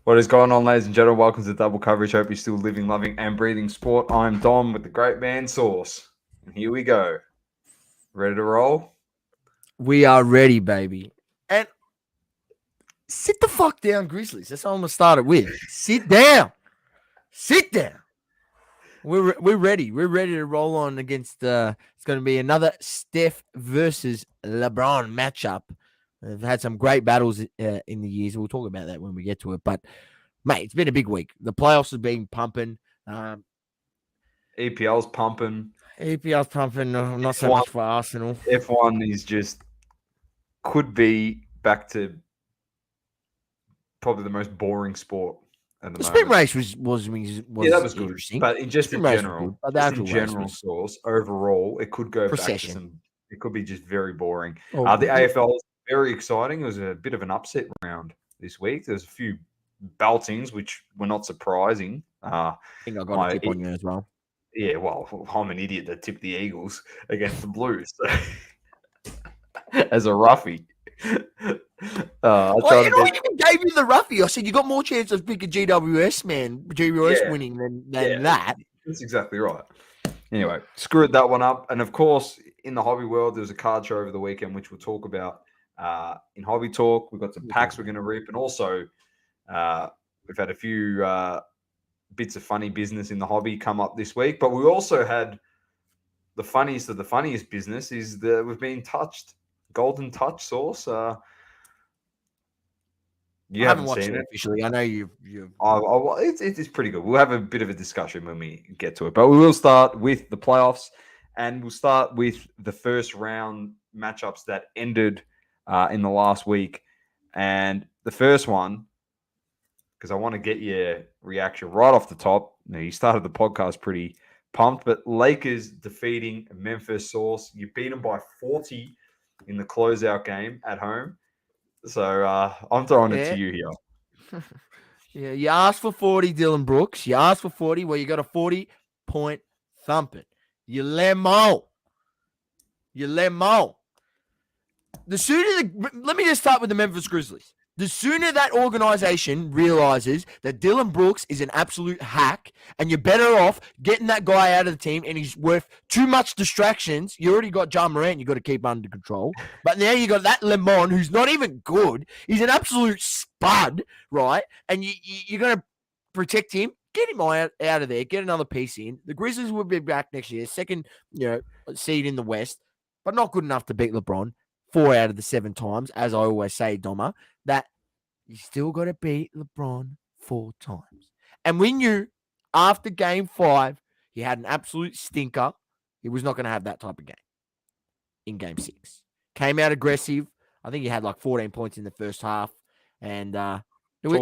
What is going on, ladies and gentlemen? Welcome to Double Coverage. Hope you're still living, loving, and breathing sport. I'm Dom with the Great Man Sauce. And here we go. Ready to roll? We are ready, baby. And sit the fuck down, Grizzlies. That's what I'm gonna start it with. Sit down. Sit down. We're ready. We're ready to roll on against. It's going to be another Steph versus LeBron matchup. They've had some great battles in the years. We'll talk about that when we get to it. But mate, it's been a big week. The playoffs have been pumping. EPL's pumping. EPL's pumping. Not so F1, much for Arsenal. F1 is just could be back to probably the most boring sport at The the sprint moment. race was Yeah, that was good. interesting. But in just in Sprint race was general, good, but the just in actual race general was source, overall, it could go back to procession. some. It could be just very boring. Oh, The AFL is very exciting. It was a bit of an upset round this week. There's a few beltings which were not surprising. I think I got a My tip on you as well. Yeah, well, I'm an idiot that tipped the Eagles against the Blues so, as a roughie. I Well, try you to know, I bet. even gave you the roughie. I said you got more chance of picking GWS Yeah, winning than yeah, that. that's exactly right. Anyway, screwed that one up. And of course, in the hobby world, there was a card show over the weekend, which we'll talk about in Hobby Talk. We've got some packs we're going to rip. And also, we've had a few bits of funny business in the hobby come up this week. But we also had the funniest of the funniest business is that we've been touched. Golden Touch Sauce. You I haven't haven't watched seen it it. officially. I know you've. It's pretty good. We'll have a bit of a discussion when we get to it. But we will start with the playoffs, and we'll start with the first round matchups that ended in the last week. And the first one, because I want to get your reaction right off the top. Now, you started the podcast pretty pumped, but Lakers defeating Memphis Sauce. You beat them by 40 in the closeout game at home. So I'm throwing it to Yeah. you here. Yeah. You asked for 40, Dylan Brooks. You asked for 40. Well, you got a 40-point thumping. You lemon. You lemon. Let me just start with the Memphis Grizzlies. The sooner that organization realizes that Dylan Brooks is an absolute hack and you're better off getting that guy out of the team and he's worth too much distractions. You already got John Morant you got to keep under control. But now you got that Lemon who's not even good. He's an absolute spud, right? And you're going to protect him. Get him out of there. Get another piece in. The Grizzlies will be back next year. Second, seed in the West, but not good enough to beat LeBron 4 out of the 7 times, as I always say, Doma, that you still got to beat LeBron 4 times. And we knew after game 5, he had an absolute stinker. He was not going to have that type of game in game 6. Came out aggressive. I think he had like 14 points in the first half. And it was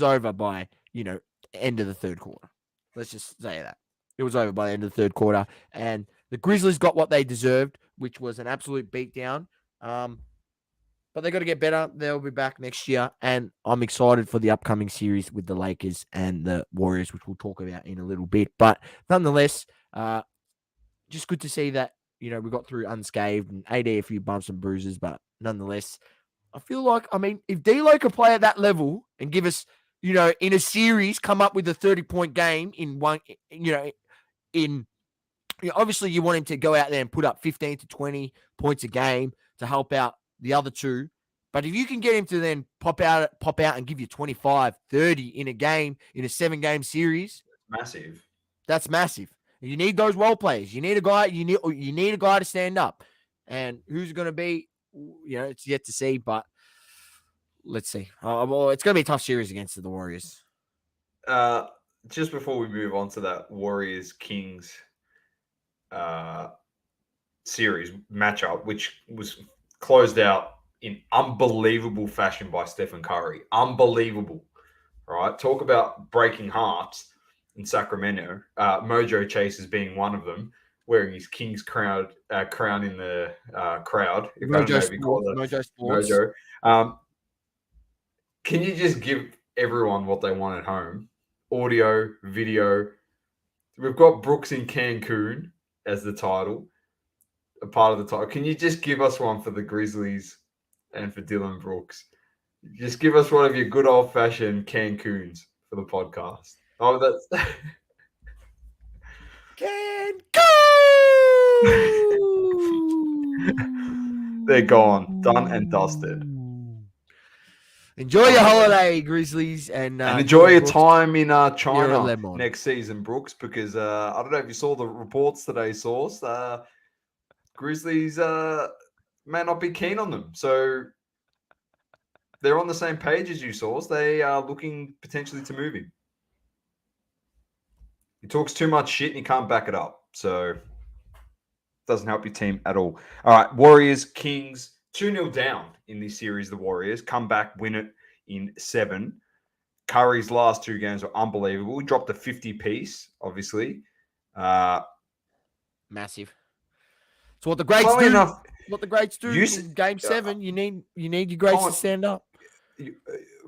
over by, end of the third quarter. Let's just say that. It was over by the end of the third quarter. And the Grizzlies got what they deserved, which was an absolute beatdown. But they got to get better. They'll be back next year. And I'm excited for the upcoming series with the Lakers and the Warriors, which we'll talk about in a little bit. But nonetheless, just good to see that, we got through unscathed and AD a few bumps and bruises. But nonetheless, I feel like, if D-Lo could play at that level and give us, in a series, come up with a 30-point game in one, obviously you want him to go out there and put up 15 to 20 points a game to help out the other two. But if you can get him to then pop out and give you 25, 30 in a game, in a 7-game series, Massive. that's massive. You need those role players. You need a guy. You need a guy to stand up. And who's going to be? It's yet to see. But let's see. Well, it's going to be a tough series against the Warriors. Just before we move on to that Warriors Kings series matchup, which was closed out in unbelievable fashion by Stephen Curry. Unbelievable, right? Talk about breaking hearts in Sacramento. Mojo Chase is being one of them, wearing his King's crown in the crowd. If Mojo Sports. Mojo. Can you just give everyone what they want at home? Audio, video. We've got Brooks in Cancun as the title, a part of the title. Can you just give us one for the Grizzlies and for Dylan Brooks? Just give us one of your good old fashioned Cancuns for the podcast. Oh, that's they're gone, done and dusted. Cancun. Enjoy your Unbelievable. holiday, Grizzlies, and And enjoy Dylan your Brooks, time in you're a China lemon. next season, Brooks, because I don't know if you saw the reports today, Source. Grizzlies may not be keen on them. So they're on the same page as you, Source. They are looking potentially to move him. He talks too much shit and he can't back it up. So doesn't help your team at all. All right, Warriors, Kings, 2-0 down in this series. The Warriors come back, win it in 7. Curry's last 2 games were unbelievable. He dropped a 50 piece, obviously. Massive. It's what the greats Funnily do. enough, What the greats do in Game 7. You need your greats Colin- to stand up.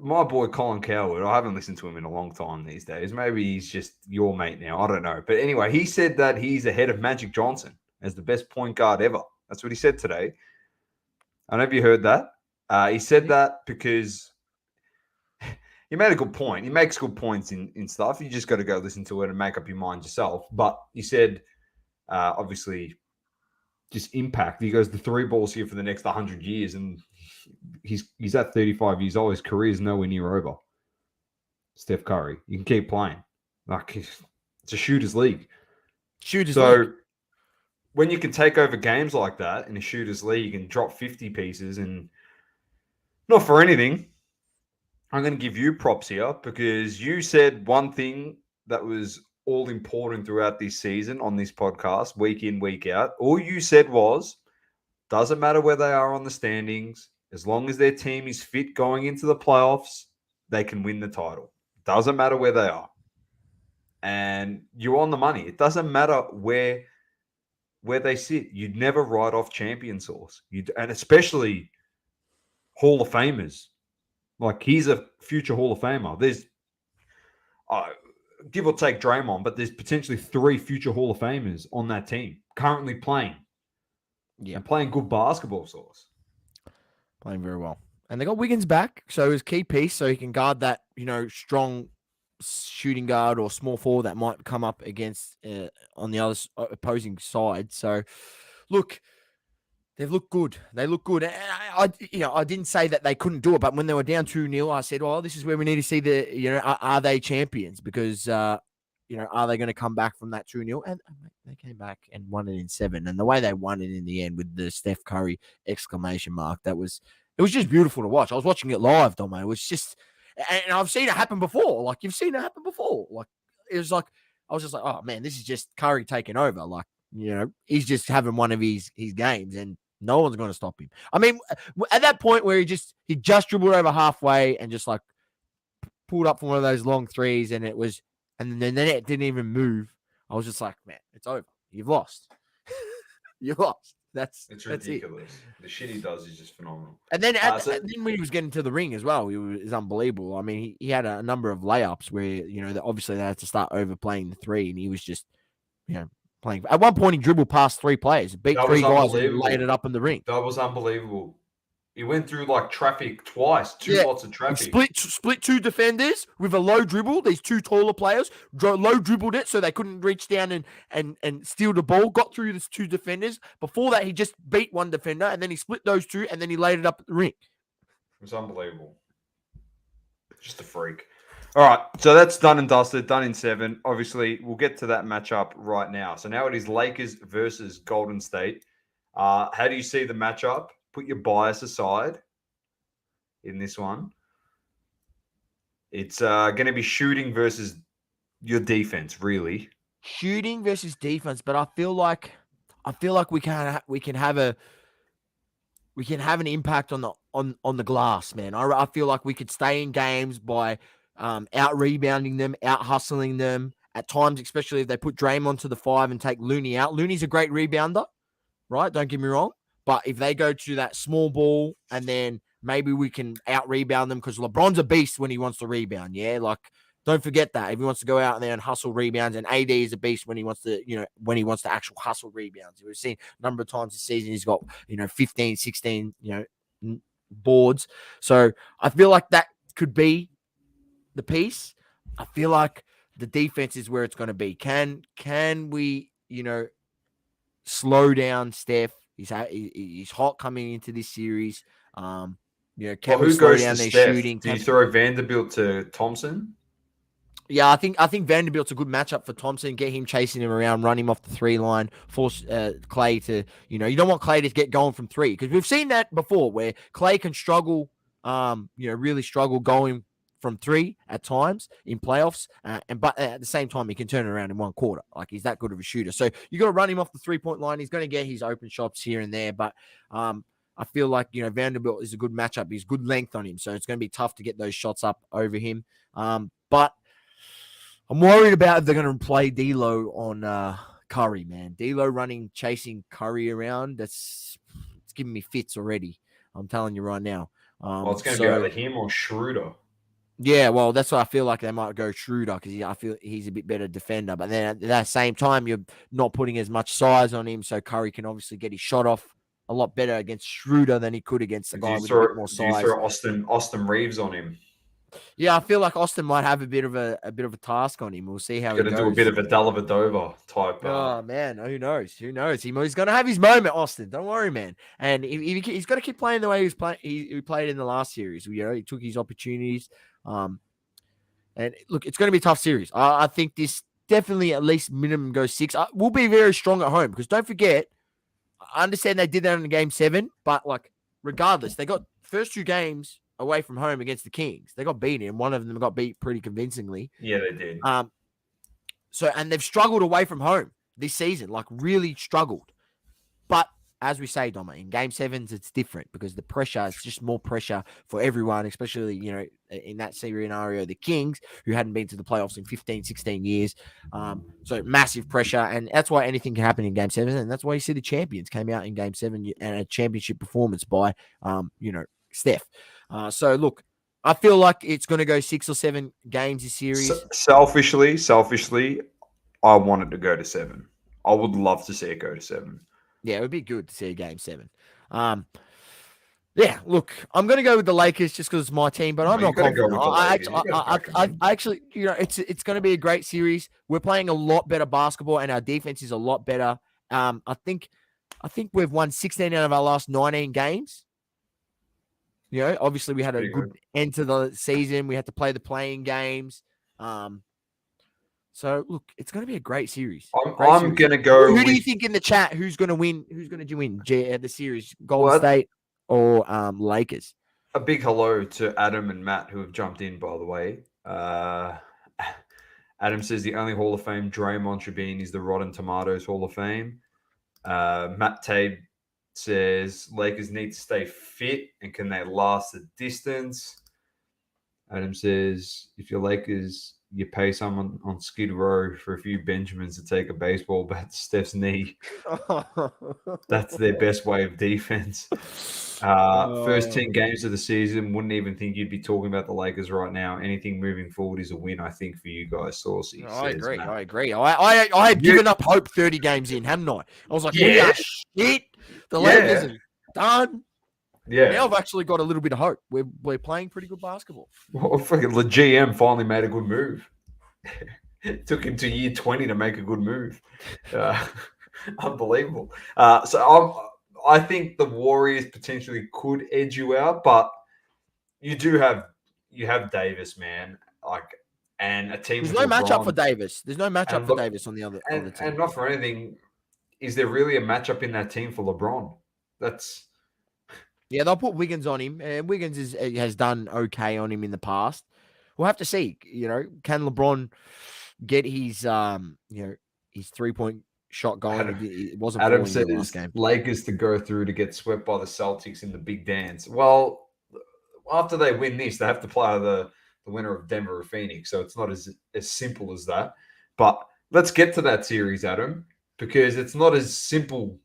my boy Colin Coward, I haven't listened to him in a long time these days. Maybe he's just your mate now. I don't know. But anyway, he said that he's ahead of Magic Johnson as the best point guard ever. That's what he said today. I don't know if you heard that. He said that because he made a good point. He makes good points in stuff. You just got to go listen to it and make up your mind yourself. But he said, obviously, just impact. He goes, the 3 balls here for the next 100 years. And he's at 35 years old. His career is nowhere near over. Steph Curry. You can keep playing. Like, it's a shooter's league. League. When you can take over games like that in a shooter's league and drop 50 pieces, and not for anything, I'm going to give you props here because you said one thing that was all important throughout this season on this podcast, week in, week out. All you said was, doesn't matter where they are on the standings, as long as their team is fit going into the playoffs, they can win the title. Doesn't matter where they are. And you're on the money. It doesn't matter where they sit. You'd never write off champion source. And especially Hall of Famers. Like, he's a future Hall of Famer. There's, give or take Draymond, but there's potentially 3 future Hall of Famers on that team currently playing. Yeah. And playing good basketball, source. Playing very well. And they got Wiggins back, so his key piece, so he can guard that, strong shooting guard or small forward that might come up against on the other opposing side. So, look, they've looked good. They look good. And I didn't say that they couldn't do it, but when they were down 2-0, I said, "Oh, this is where we need to see are they champions? Because are they going to come back from that 2-0?" And they came back and won it in 7. And the way they won it in the end with the Steph Curry exclamation mark, it was just beautiful to watch. I was watching it live, Domo. It was just, and I've seen it happen before. Like, you've seen it happen before. Like, it was like, I was just like, oh man, this is just Curry taking over. Like, he's just having one of his games, and no one's going to stop him. I mean, at that point where he just dribbled over halfway and just like pulled up from one of those long threes, and then the net didn't even move. I was just like, man, it's over. You've lost. You've lost. It's ridiculous. The shit he does is just phenomenal. And then, then when he was getting to the ring as well, it was unbelievable. I mean, he had a number of layups where obviously they had to start overplaying the 3, and he was just playing. At one point, he dribbled past 3 players, beat 3 guys, and laid it up in the ring. That was unbelievable. He went through like traffic twice, lots of traffic. Split 2 defenders with a low dribble. These 2 taller players low dribbled it so they couldn't reach down and steal the ball. Got through these 2 defenders. Before that, he just beat 1 defender, and then he split those 2, and then he laid it up at the ring. It was unbelievable. Just a freak. All right, so that's done and dusted, done in 7. Obviously, we'll get to that matchup right now. So now it is Lakers versus Golden State. How do you see the matchup? Put your bias aside in this one. It's going to be shooting versus your defense, really. Shooting versus defense, but I feel like we can have an impact on the glass, man. I feel like we could stay in games by out rebounding them, out hustling them at times, especially if they put Draymond to the 5 and take Looney out. Looney's a great rebounder, right? Don't get me wrong. But if they go to that small ball and then maybe we can out rebound them, because LeBron's a beast when he wants to rebound. Yeah. Like, don't forget that if he wants to go out there and hustle rebounds, and AD is a beast when he wants to actual hustle rebounds. We've seen a number of times this season, he's got, 15, 16, boards. So I feel like that could be the piece. I feel like the defense is where it's going to be. Can we, slow down Steph? He's hot coming into this series. Well, Can we who slow goes to down their Steph? shooting? Do you throw Vanderbilt to Thompson? Yeah, I think Vanderbilt's a good matchup for Thompson. Get him chasing him around, run him off the 3 line, force Clay to, you don't want Clay to get going from 3 because we've seen that before where Clay can struggle, really struggle going from 3 at times in playoffs, but at the same time he can turn it around in 1 quarter. Like he's that good of a shooter. So you got to run him off the 3-point line. He's going to get his open shots here and there, but I feel like Vanderbilt is a good matchup. He's good length on him, so it's going to be tough to get those shots up over him. But I'm worried about if they're going to play D'Lo on Curry, man. D'Lo chasing Curry around. It's giving me fits already. I'm telling you right now. Well, it's going to be either him or Schroeder. Yeah, well, that's why I feel like they might go Schroeder because I feel he's a bit better defender. But then at that same time, you're not putting as much size on him, so Curry can obviously get his shot off a lot better against Schroeder than he could against a guy with a bit more size. Do you throw Austin Reeves on him? Yeah, I feel like Austin might have a bit of a task on him. We'll see how he goes. Going to do a bit of a Dellavedova type. Oh man, who knows? Who knows? He's going to have his moment, Austin. Don't worry, man. And he's got to keep playing the way he played in the last series. He took his opportunities. And look, it's going to be a tough series. I think this definitely at least minimum goes 6. We'll be very strong at home because don't forget. I understand they did that in Game 7, but regardless, they got first 2 games away from home against the Kings. They got beaten, and one of them got beat pretty convincingly. Yeah, they did. And they've struggled away from home this season, really struggled. But as we say, Doma, in Game 7s, it's different because the pressure is just more pressure for everyone, especially, in that scenario, the Kings, who hadn't been to the playoffs in 15, 16 years. So massive pressure, and that's why anything can happen in Game 7, and that's why you see the champions came out in Game 7 and a championship performance by, Steph. So, look, I feel like it's going to go 6 or 7 games this series. Selfishly, I want it to go to 7. I would love to see it go to 7. Yeah, it would be good to see a Game 7. Yeah, look, I'm going to go with the Lakers just because it's my team, but I'm not confident. I actually, it's going to be a great series. We're playing a lot better basketball, and our defense is a lot better. I think we've won 16 out of our last 19 games. Obviously we had a good end to the season. We had to play the playing games. So look, it's going to be a great series. I'm going to go. Who do you think in the chat? Who's going to win? Who's going to win the series? Golden State or Lakers? A big hello to Adam and Matt who have jumped in. By the way, Adam says the only Hall of Fame Draymond should be in is the Rotten Tomatoes Hall of Fame. Matt Tabe says Lakers need to stay fit and can they last the distance. Adam says if you're Lakers, you pay someone on Skid Row for a few Benjamins to take a baseball bat to Steph's knee. That's their best way of defense. First 10 games of the season, wouldn't even think you'd be talking about the Lakers right now. Anything moving forward is a win, I think, for you guys, Saucy. I agree. I had given up hope 30 games in, hadn't I? I was like, we are shit. The Lakers are done. Yeah. Now I've actually got a little bit of hope. We're playing pretty good basketball. Well, freaking the GM finally made a good move. It took him to year 20 to make a good move. Unbelievable. I think the Warriors potentially could edge you out, but you have Davis, man. And a team. There's no matchup for Davis. There's no matchup for Davis on the other team. And not for anything, is there really a matchup in that team for LeBron? Yeah, they'll put Wiggins on him, and Wiggins has done okay on him in the past. We'll have to see. Can LeBron get his his 3-point shot going? It wasn't. Adam said in the last game. Lakers to go through to get swept by the Celtics in the big dance. Well, after they win this, they have to play the winner of Denver or Phoenix. So it's not as simple as that. But let's get to that series, Adam, because it's not as simple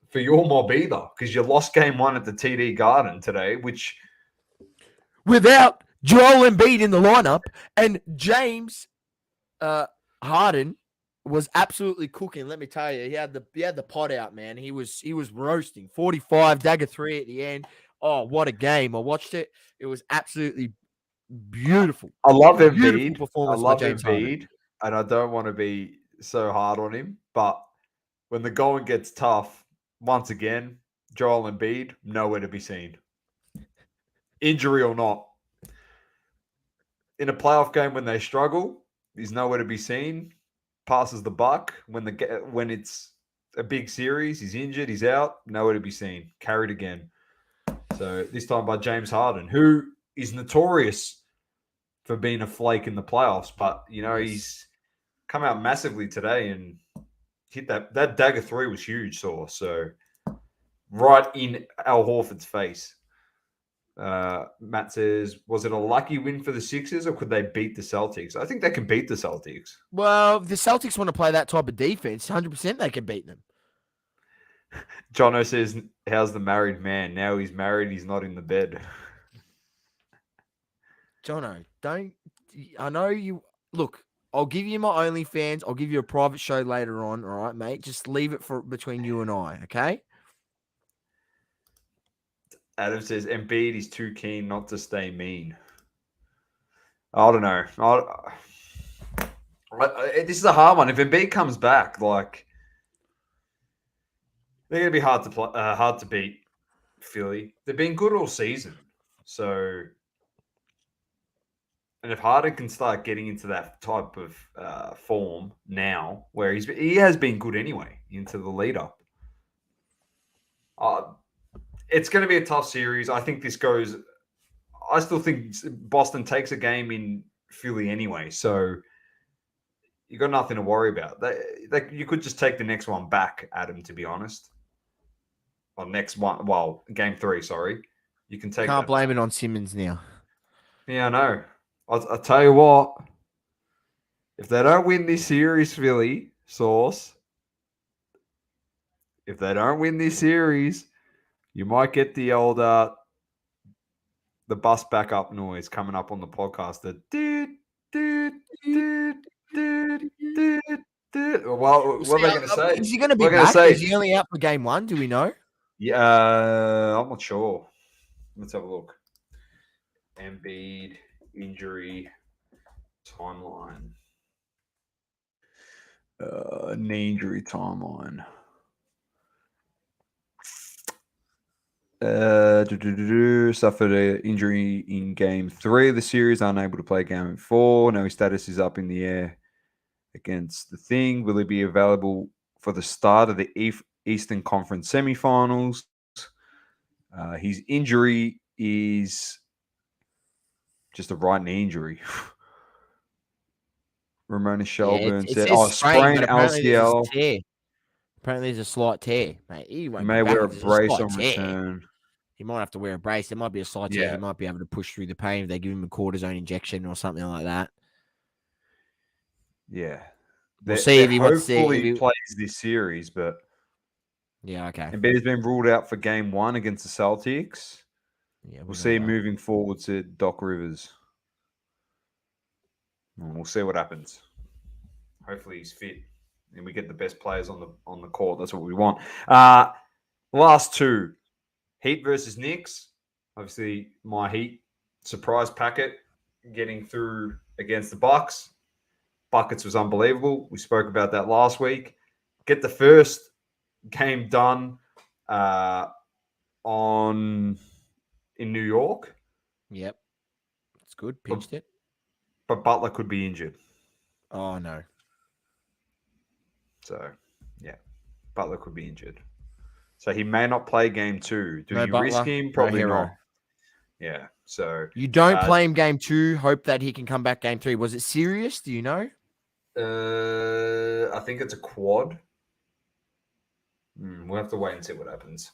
for your mob either, because you lost game 1 at the TD Garden today, which without Joel Embiid in the lineup, and James Harden was absolutely cooking. Let me tell you, he had the pot out, man. He was roasting 45 dagger 3 at the end. Oh, what a game. I watched it. It was absolutely beautiful. I love Beautiful Embiid. I performance by love James Harden. Embiid, and I don't want to be so hard on him, but when the going gets tough, once again, Joel Embiid, nowhere to be seen. Injury or not. In a playoff game when they struggle, he's nowhere to be seen. Passes the buck. When it's a big series, he's injured, he's out, nowhere to be seen. Carried again. So this time by James Harden, who is notorious for being a flake in the playoffs, but he's come out massively today and hit that dagger three was huge, so right in Al Horford's face. Matt says, was it a lucky win for the Sixers or could they beat the Celtics? I think they can beat the Celtics. Well, if the Celtics want to play that type of defense, 100% they can beat them. Jono says, how's the married man? Now he's married, he's not in the bed. Jono, I know you. Look, I'll give you my OnlyFans. I'll give you a private show later on, all right, mate? Just leave it for between you and I, okay? Adam says, Embiid is too keen not to stay mean. I don't know. This is a hard one. If Embiid comes back, like, they're going to be hard to beat Philly. They've been good all season. So, and if Harden can start getting into that type of form now, where he has been good anyway into the lead up, it's going to be a tough series. I think this goes. I still think Boston takes a game in Philly anyway, so you got nothing to worry about. You could just take the next one back, Adam. To be honest, or next one. Well, game 3. Sorry, you can take. Can't blame it on Simmons now. Yeah, I know. I'll tell you what. If they don't win this series, Philly, Sauce. If they don't win this series, you might get the old the bus backup noise coming up on the podcast. The Well, what are they going to say? Is he going to be back? Is he only out for game 1? Do we know? Yeah, I'm not sure. Let's have a look. Embiid injury timeline. Knee injury timeline. Suffered an injury in game 3 of the series, unable to play game 4. Now his status is up in the air against the Thing. Will he be available for the start of the Eastern Conference semifinals? His injury is just a right knee injury. Ramona Shelburne said, sprain LCL. Apparently, there's a slight tear, mate. He may wear a brace on return. He might have to wear a brace. There might be a slight tear. He might be able to push through the pain if they give him a cortisone injection or something like that. Yeah. We'll see if he hopefully plays this series, but yeah, okay. Embiid has been ruled out for game 1 against the Celtics. Yeah, we'll see him moving forward to Doc Rivers. And we'll see what happens. Hopefully he's fit and we get the best players on the court. That's what we want. Last 2. Heat versus Knicks. Obviously, my Heat surprise packet getting through against the Bucks. Buckets was unbelievable. We spoke about that last week. Get the first game done in New York. Yep. It's good. Pinched it. But Butler could be injured. Oh, no. So, yeah. Butler could be injured. So he may not play game 2. Do you risk him? Probably not. Yeah. So you don't play him game 2. Hope that he can come back game 3. Was it serious? Do you know? I think it's a quad. We'll have to wait and see what happens.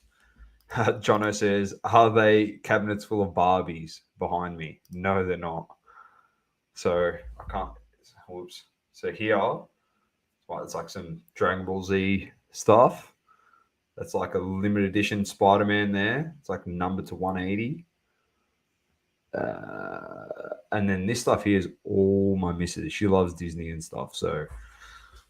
Jono says, "Are they cabinets full of Barbies behind me?" No, they're not. So I can't. Whoops. So here, it's like some Dragon Ball Z stuff. That's like a limited edition Spider-Man there. It's like numbered to 180. And then this stuff here is all my missus. She loves Disney and stuff. So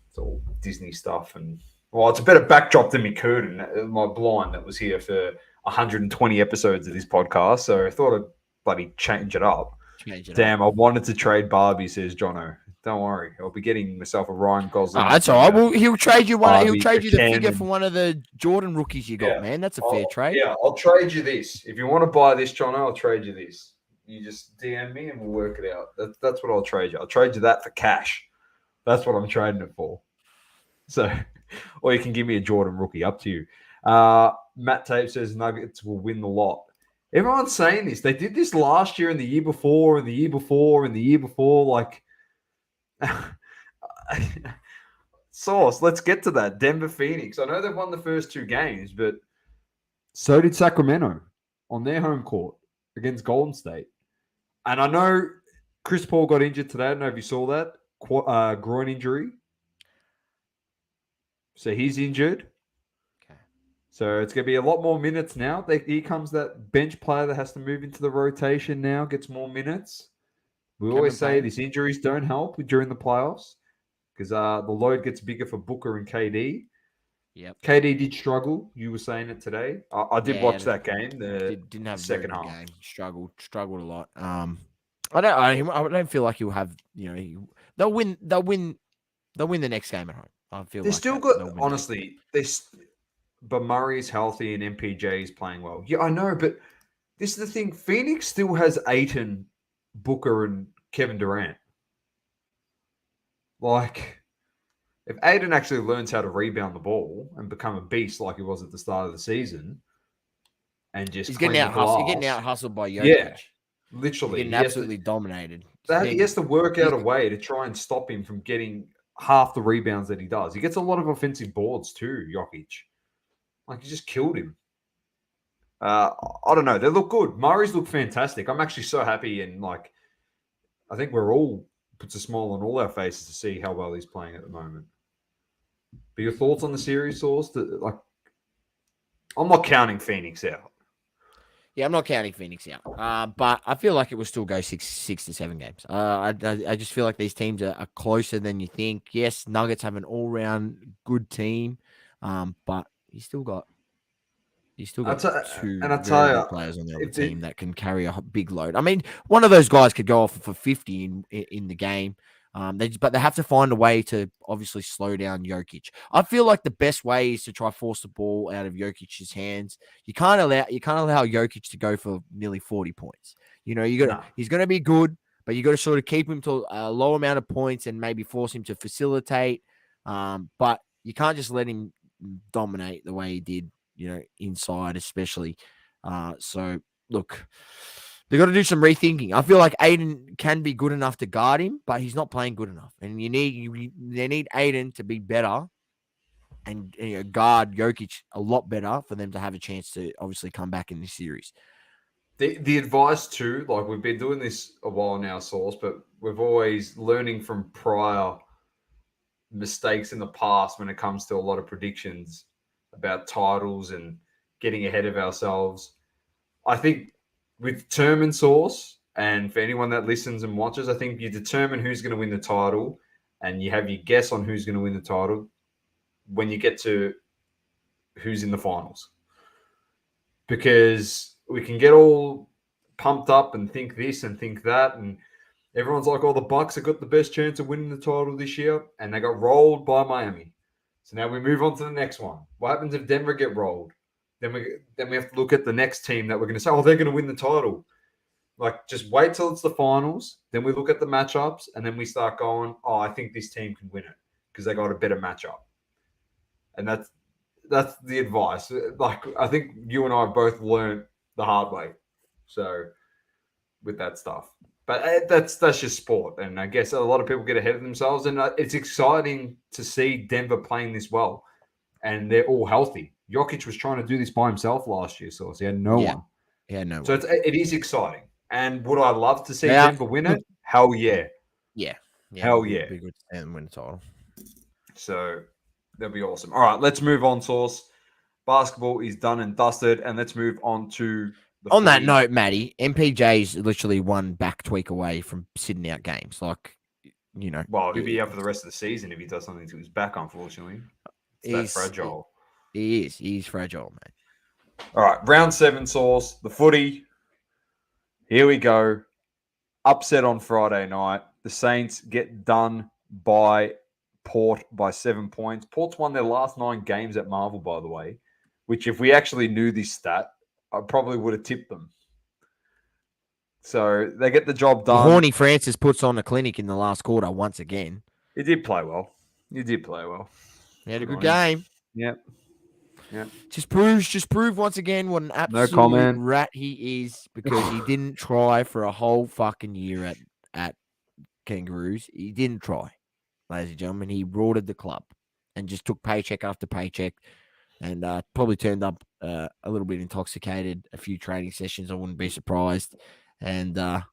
it's all Disney stuff. And, well, it's a better backdrop than my curtain, my blind that was here for 120 episodes of this podcast, so I thought I'd bloody change it up. Change it Damn, up. I wanted to trade Barbie, says Jono. Don't worry, I'll be getting myself a Ryan Gosling. Oh, that's all right. Well, he'll trade you one. He'll Barbie, trade you the Ken, figure for one of the Jordan rookies you got, Yeah. man. That's a fair trade. Yeah, I'll trade you this. If you want to buy this, Jono, I'll trade you this. You just DM me and we'll work it out. That's what I'll trade you. I'll trade you that for cash. That's what I'm trading it for. So, or you can give me a Jordan rookie. Up to you. Matt Tape says Nuggets will win the lot. Everyone's saying this. They did this last year and the year before and the year before and the year before. Like, Sauce, let's get to that. Denver, Phoenix. I know they've won the first 2 games, but so did Sacramento on their home court against Golden State. And I know Chris Paul got injured today. I don't know if you saw that. Groin injury. So he's injured. Okay. So it's going to be a lot more minutes now. Here comes that bench player that has to move into the rotation now, gets more minutes. We always say these injuries don't help during the playoffs because the load gets bigger for Booker and KD. Yep. KD did struggle. You were saying it today. I did watch that game. Didn't have second a half. Game. Struggled a lot. I don't feel like he'll have. They'll win. They'll win the next game at home. I feel they're like still good. Honestly, but Murray's healthy and MPJ is playing well. Yeah, I know, but this is the thing. Phoenix still has Ayton, Booker, and Kevin Durant. Like, if Ayton actually learns how to rebound the ball and become a beast like he was at the start of the season, and just he's getting out hustled by Jokic. Yeah, literally, getting absolutely dominated. He has to work out a way to try and stop him from getting half the rebounds that he does. He gets a lot of offensive boards too, Jokic. Like, he just killed him. I don't know. They look good. Murray's look fantastic. I'm actually so happy, and like, I think we're all puts a smile on all our faces to see how well he's playing at the moment. But your thoughts on the series, Source? I'm not counting Phoenix out. Yeah, I'm not counting Phoenix out. But I feel like it will still go 6 to 7 games. I just feel like these teams are closer than you think. Yes, Nuggets have an all-round good team, but you still got two very good players on the other team that can carry a big load. I mean, one of those guys could go off for 50 in the game. But they have to find a way to obviously slow down Jokic. I feel like the best way is to try force the ball out of Jokic's hands. You can't allow Jokic to go for nearly 40 points. He's going to be good, but you got to sort of keep him to a low amount of points and maybe force him to facilitate. But you can't just let him dominate the way he did, inside especially. So look. They've got to do some rethinking. I feel like Ayton can be good enough to guard him, but he's not playing good enough. And they need Ayton to be better and guard Jokic a lot better for them to have a chance to obviously come back in this series. The advice too, like, we've been doing this a while now, Source, but we've always learning from prior mistakes in the past when it comes to a lot of predictions about titles and getting ahead of ourselves. I think with term and source, and for anyone that listens and watches, I think you determine who's going to win the title and you have your guess on who's going to win the title when you get to who's in the finals. Because we can get all pumped up and think this and think that, and everyone's like, the Bucks have got the best chance of winning the title this year, and they got rolled by Miami. So now we move on to the next one. What happens if Denver get rolled? Then we have to look at the next team that we're going to say, they're going to win the title. Like, just wait till it's the finals. Then we look at the matchups, and then we start going, I think this team can win it because they got a better matchup. And that's the advice. Like, I think you and I both learned the hard way. So with that stuff. But that's just sport. And I guess a lot of people get ahead of themselves. And it's exciting to see Denver playing this well. And they're all healthy. Jokic was trying to do this by himself last year, so he had no one. He had no one. So it is exciting. And would I love to see Denver win it? Hell yeah. Yeah. Hell yeah. It'd be good to see them win the title. So that'd be awesome. All right, let's move on, Source. Basketball is done and dusted, and let's move on to On that note, Matty, MPJ's literally one back tweak away from sitting out games. Like, Well, he'll be out for the rest of the season if he does something to his back, unfortunately. It's that fragile. He is. He's fragile, mate. All right, round 7 Sauce, the footy. Here we go. Upset on Friday night. The Saints get done by Port by 7 points. Port's won their last 9 games at Marvel, by the way, which if we actually knew this stat, I probably would have tipped them. So they get the job done. Well, Horny Francis puts on a clinic in the last quarter once again. He did play well. He had a good game. Yep. Just prove once again what an absolute rat he is, because he didn't try for a whole fucking year at Kangaroos. He didn't try, ladies and gentlemen. He rorted the club and just took paycheck after paycheck, and probably turned up a little bit intoxicated a few training sessions. I wouldn't be surprised. And no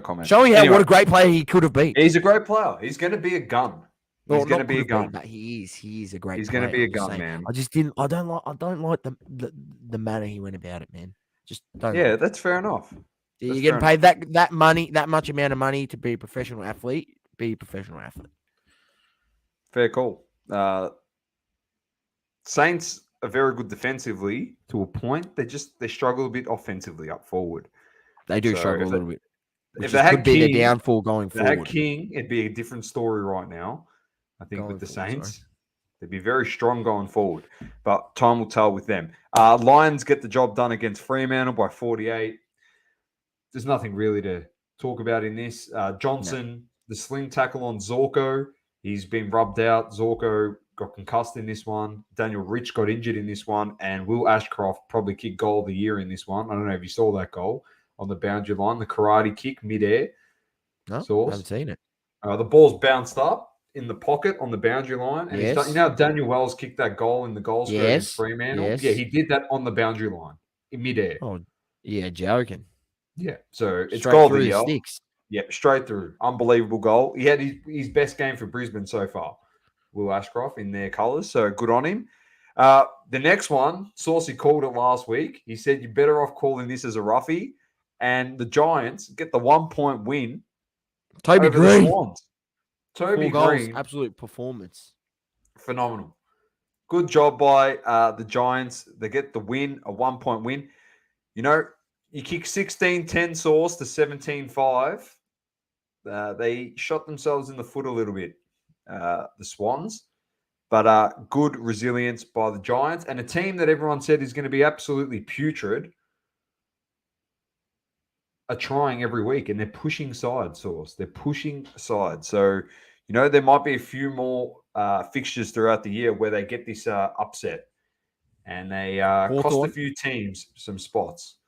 comment. Showing what a great player he could have been. He's a great player. He's going to be a gun. He's going to be a gun. But he is a great. He's player. Going to be a gun, man. I don't like the manner he went about it, man. Just don't. Yeah, like that's fair enough. You're getting paid that much amount of money to be a professional athlete. Be a professional athlete. Fair call. Saints are very good defensively to a point. They struggle a bit offensively up forward. They do struggle a little bit. If they had King, be their downfall going forward. If they had King, it'd be a different story right now. I think with the Saints, they'd be very strong going forward. But time will tell with them. Lions get the job done against Fremantle by 48. There's nothing really to talk about in this. Johnson, the sling tackle on Zorko. He's been rubbed out. Zorko got concussed in this one. Daniel Rich got injured in this one. And Will Ashcroft probably kicked goal of the year in this one. I don't know if you saw that goal on the boundary line. The karate kick midair. No, I haven't seen it. The ball's bounced up in the pocket on the boundary line. And he's done, Daniel Wells kicked that goal in the goal square against Fremantle? Yes. Yeah, he did that on the boundary line in midair. Oh, yeah, joking. Yeah, so it's straight goal through the year. Sticks. Yeah, straight through. Unbelievable goal. He had his best game for Brisbane so far, Will Ashcroft, in their colours. So good on him. The next one, Saucy called it last week. He said you're better off calling this as a roughie. And the Giants get the 1-point win. Toby Green. The Swans. Toby Green. Absolute performance. Phenomenal. Good job by the Giants. They get the win, a 1-point win. You know, you kick 16-10 Sauce to 17-5. They shot themselves in the foot a little bit, the Swans. But good resilience by the Giants. And a team that everyone said is going to be absolutely putrid are trying every week, and they're pushing side, Sauce. They're pushing side. So, you know, there might be a few more fixtures throughout the year where they get this upset, and they cost a few teams some spots.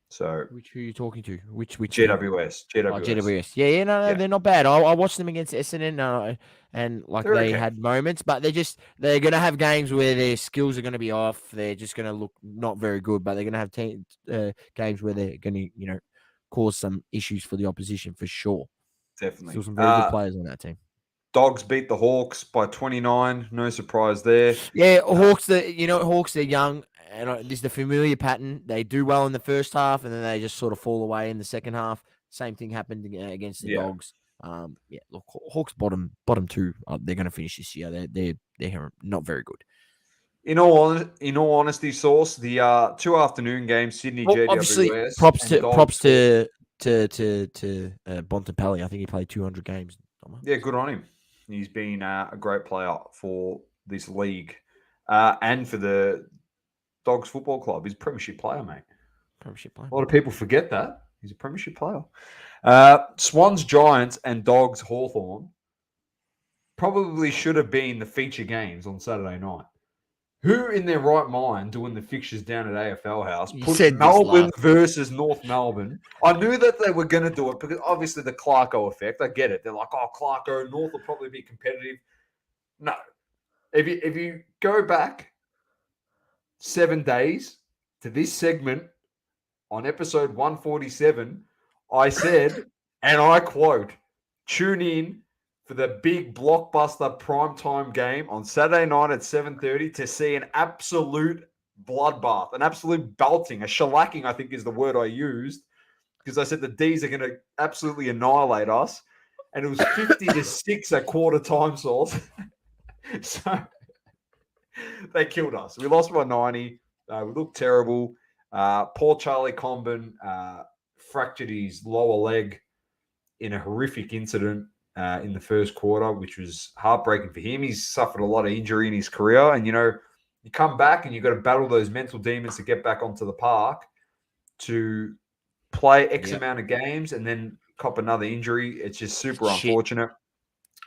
So, who are you talking to? Which GWS. GWS. Yeah, they're not bad. I watched them against Essendon, and they had moments, but they're going to have games where their skills are going to be off. They're just going to look not very good, but they're going to have games where they're going to, cause some issues for the opposition for sure. Definitely. Still some very good players on that team. Dogs beat the Hawks by 29. No surprise there. Yeah, Hawks. Hawks. They're young, and this is the familiar pattern. They do well in the first half, and then they just sort of fall away in the second half. Same thing happened against the Dogs. Look, Hawks bottom two. They're going to finish this year. They're not very good. In all honesty, Sauce, the 2 afternoon games, Sydney GWS. Obviously, props to Bontempelli. I think he played 200 games. Yeah, good on him. He's been a great player for this league and for the Dogs Football Club. He's a premiership player, mate. Premiership player. A lot of people forget that. He's a premiership player. Swans, Giants, and Dogs, Hawthorn probably should have been the feature games on Saturday night. Who in their right mind doing the fixtures down at AFL House put Melbourne versus North Melbourne? I knew that they were going to do it because obviously the Clarko effect. I get it. They're like, Clarko, North will probably be competitive. No. If you go back 7 days to this segment on episode 147, I said, and I quote, tune in for the big blockbuster primetime game on Saturday night at 7:30 to see an absolute bloodbath, an absolute belting, a shellacking, I think is the word I used, because I said the D's are going to absolutely annihilate us. And it was 50-6 at quarter time, Sauce. So They killed us. We lost by 90. We looked terrible. Poor Charlie Comben fractured his lower leg in a horrific incident in the first quarter, which was heartbreaking for him. He's suffered a lot of injury in his career. And, you come back and you've got to battle those mental demons to get back onto the park to play X amount of games and then cop another injury. It's just super unfortunate.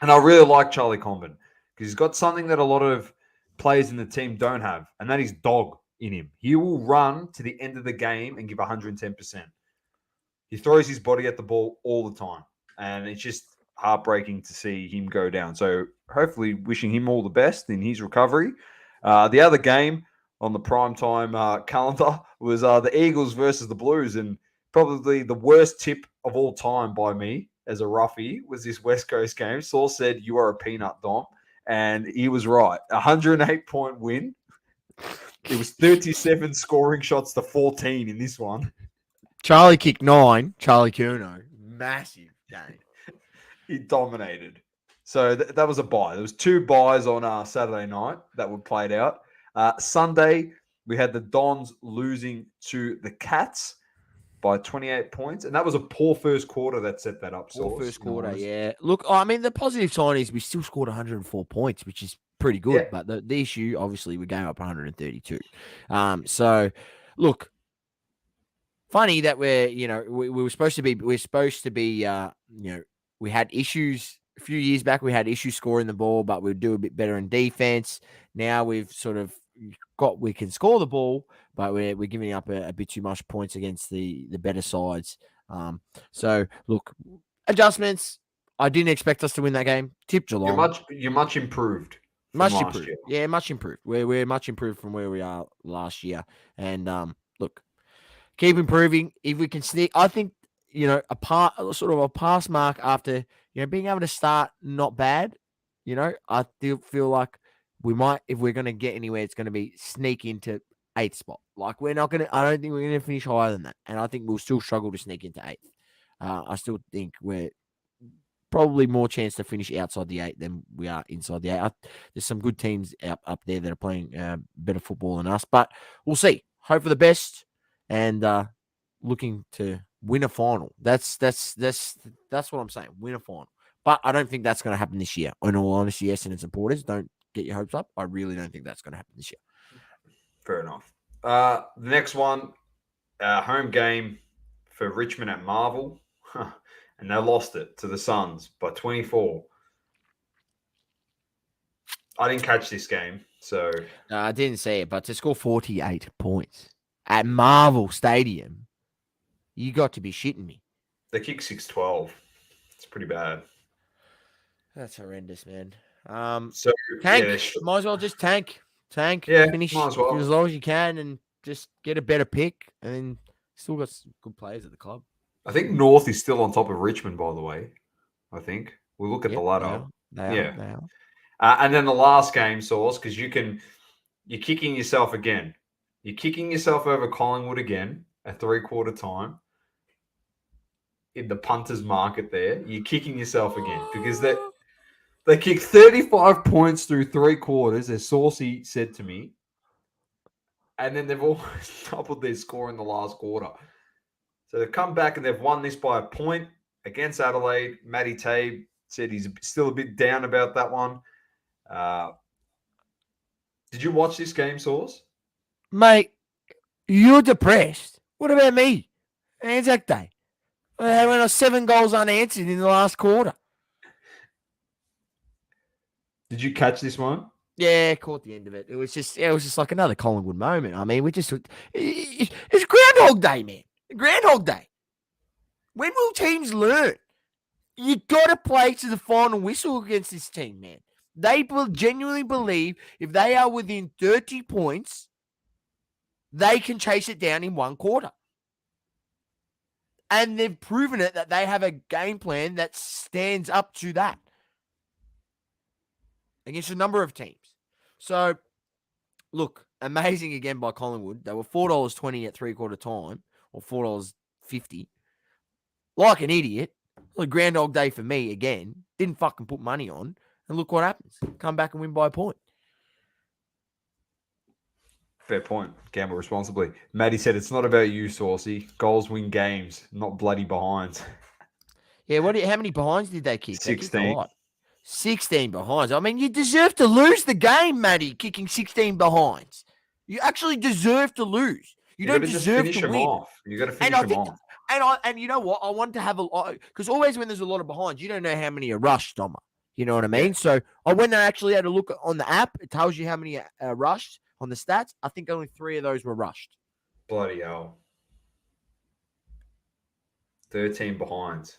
And I really like Charlie Comben because he's got something that a lot of players in the team don't have, and that is dog in him. He will run to the end of the game and give 110%. He throws his body at the ball all the time, and it's just heartbreaking to see him go down. So hopefully wishing him all the best in his recovery. The other game on the primetime calendar was the Eagles versus the Blues, and probably the worst tip of all time by me as a roughie was this West Coast game. Saul said, "You are a peanut, Dom," and he was right. 108-point win. It was 37 scoring shots to 14 in this one. Charlie kicked 9. Charlie Curnow, massive game. He dominated. So that was a bye. There was 2 byes on Saturday night that were played out. Sunday, we had the Dons losing to the Cats by 28 points. And that was a poor first quarter that set that up. Poor first quarter, yeah. Look, I mean, the positive sign is we still scored 104 points, which is pretty good. Yeah. But the issue, obviously, we gave up 132. So, look, funny that we were supposed to be, we had issues a few years back. We had issues scoring the ball, but we'd do a bit better in defense. Now we've sort of we can score the ball, but we're giving up a bit too much points against the better sides. So look, adjustments. I didn't expect us to win that game. Tip Geelong. You're much improved. Much improved. Year. Yeah, much improved. We're much improved from where we are last year. And look, keep improving. If we can sneak, I think a pass mark after being able to start not bad. I feel like we might, if we're going to get anywhere, it's going to be sneak into 8th spot. Like I don't think we're going to finish higher than that. And I think we'll still struggle to sneak into 8th. I still think we're probably more chance to finish outside the 8 than we are inside the 8. There's some good teams up there that are playing better football than us, but we'll see. Hope for the best and looking to win a final. That's what I'm saying. Win a final. But I don't think that's going to happen this year. In all honesty, yes, and its supporters, don't get your hopes up. I really don't think that's going to happen this year. Fair enough. The next one, home game for Richmond at Marvel. And they lost it to the Suns by 24. I didn't catch this game, so... No, I didn't see it, but to score 48 points at Marvel Stadium, you got to be shitting me. They kicked 6-12. It's pretty bad. That's horrendous, man. So tank. Yeah, might as well just tank. Yeah, finish as long as you can and just get a better pick. And still got some good players at the club. I think North is still on top of Richmond, by the way. I think. We'll look at the ladder. They are. And then the last game, Source, because you're kicking yourself again. You're kicking yourself over Collingwood again at 3/4 time. In the punters market there. You're kicking yourself again because they kicked 35 points through 3 quarters, as Saucy said to me. And then they've almost doubled their score in the last quarter. So they've come back and they've won this by a point against Adelaide. Matty Tabe said he's still a bit down about that one. Did you watch this game, Sauce? Mate, you're depressed. What about me? Anzac Day. They went on 7 goals unanswered in the last quarter. Did you catch this one? Yeah, caught the end of it. It was just like another Collingwood moment. I mean, it's Groundhog Day, man. Groundhog Day. When will teams learn? You got to play to the final whistle against this team, man. They will genuinely believe if they are within 30 points, they can chase it down in 1 quarter. And they've proven it that they have a game plan that stands up to that against a number of teams. So, look, amazing again by Collingwood. They were $4.20 at 3/4 time, or $4.50. Like an idiot. A Groundhog Day for me again. Didn't fucking put money on. And look what happens. Come back and win by a point. Fair point. Gamble responsibly. Maddie said it's not about you, Saucy. Goals win games, not bloody behinds. Yeah, how many behinds did they kick? They kicked a 16. lot. 16 behinds. I mean, you deserve to lose the game, Matty, kicking 16 behinds. You actually deserve to lose. You don't got to just deserve finish to them win. off. You got to And finish I them think, off. and you know what? I want to have because always when there's a lot of behinds, you don't know how many are rushed, Doma. You know what I mean? Yeah. So I went and actually had a look on the app. It tells you how many are rushed on the stats. I think only 3 of those were rushed. Bloody hell. 13 behinds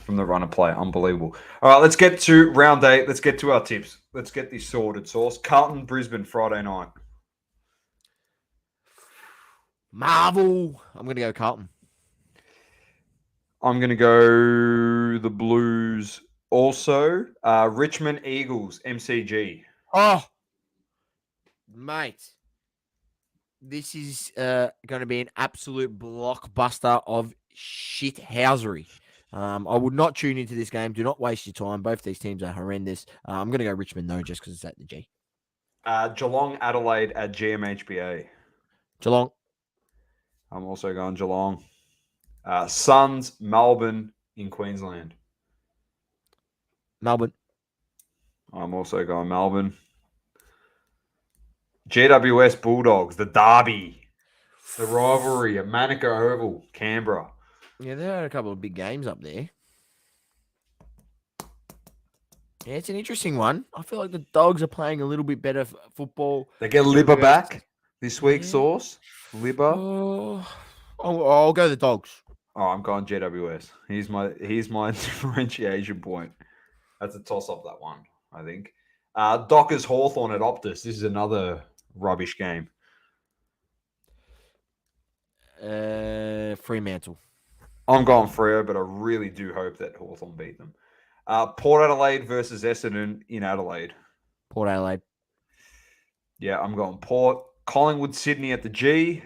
from the run of play. Unbelievable. All right, let's get to round 8. Let's get to our tips. Let's get this sorted, Sauce. Carlton, Brisbane, Friday night. Marvel. I'm going to go Carlton. I'm going to go the Blues also. Richmond, Eagles, MCG. Oh, mate. This is going to be an absolute blockbuster of shithousery. I would not tune into this game. Do not waste your time. Both these teams are horrendous. I'm going to go Richmond, though, just because it's at the G. Geelong, Adelaide at GMHBA. Geelong. I'm also going Geelong. Suns, Melbourne in Queensland. Melbourne. I'm also going Melbourne. GWS Bulldogs, the derby, the rivalry at Manuka Oval, Canberra. Yeah, there are a couple of big games up there. Yeah, it's an interesting one. I feel like the Dogs are playing a little bit better football. They get Libba back this week, Sauce. Libba. I'll go the Dogs. Oh, I'm going GWS. Here's my differentiation point. That's a toss-up, that one, I think. Dockers Hawthorn at Optus. This is another rubbish game. Fremantle. I'm going Freo, but I really do hope that Hawthorn beat them. Port Adelaide versus Essendon in Adelaide. Port Adelaide. Yeah, I'm going Port. Collingwood, Sydney at the G.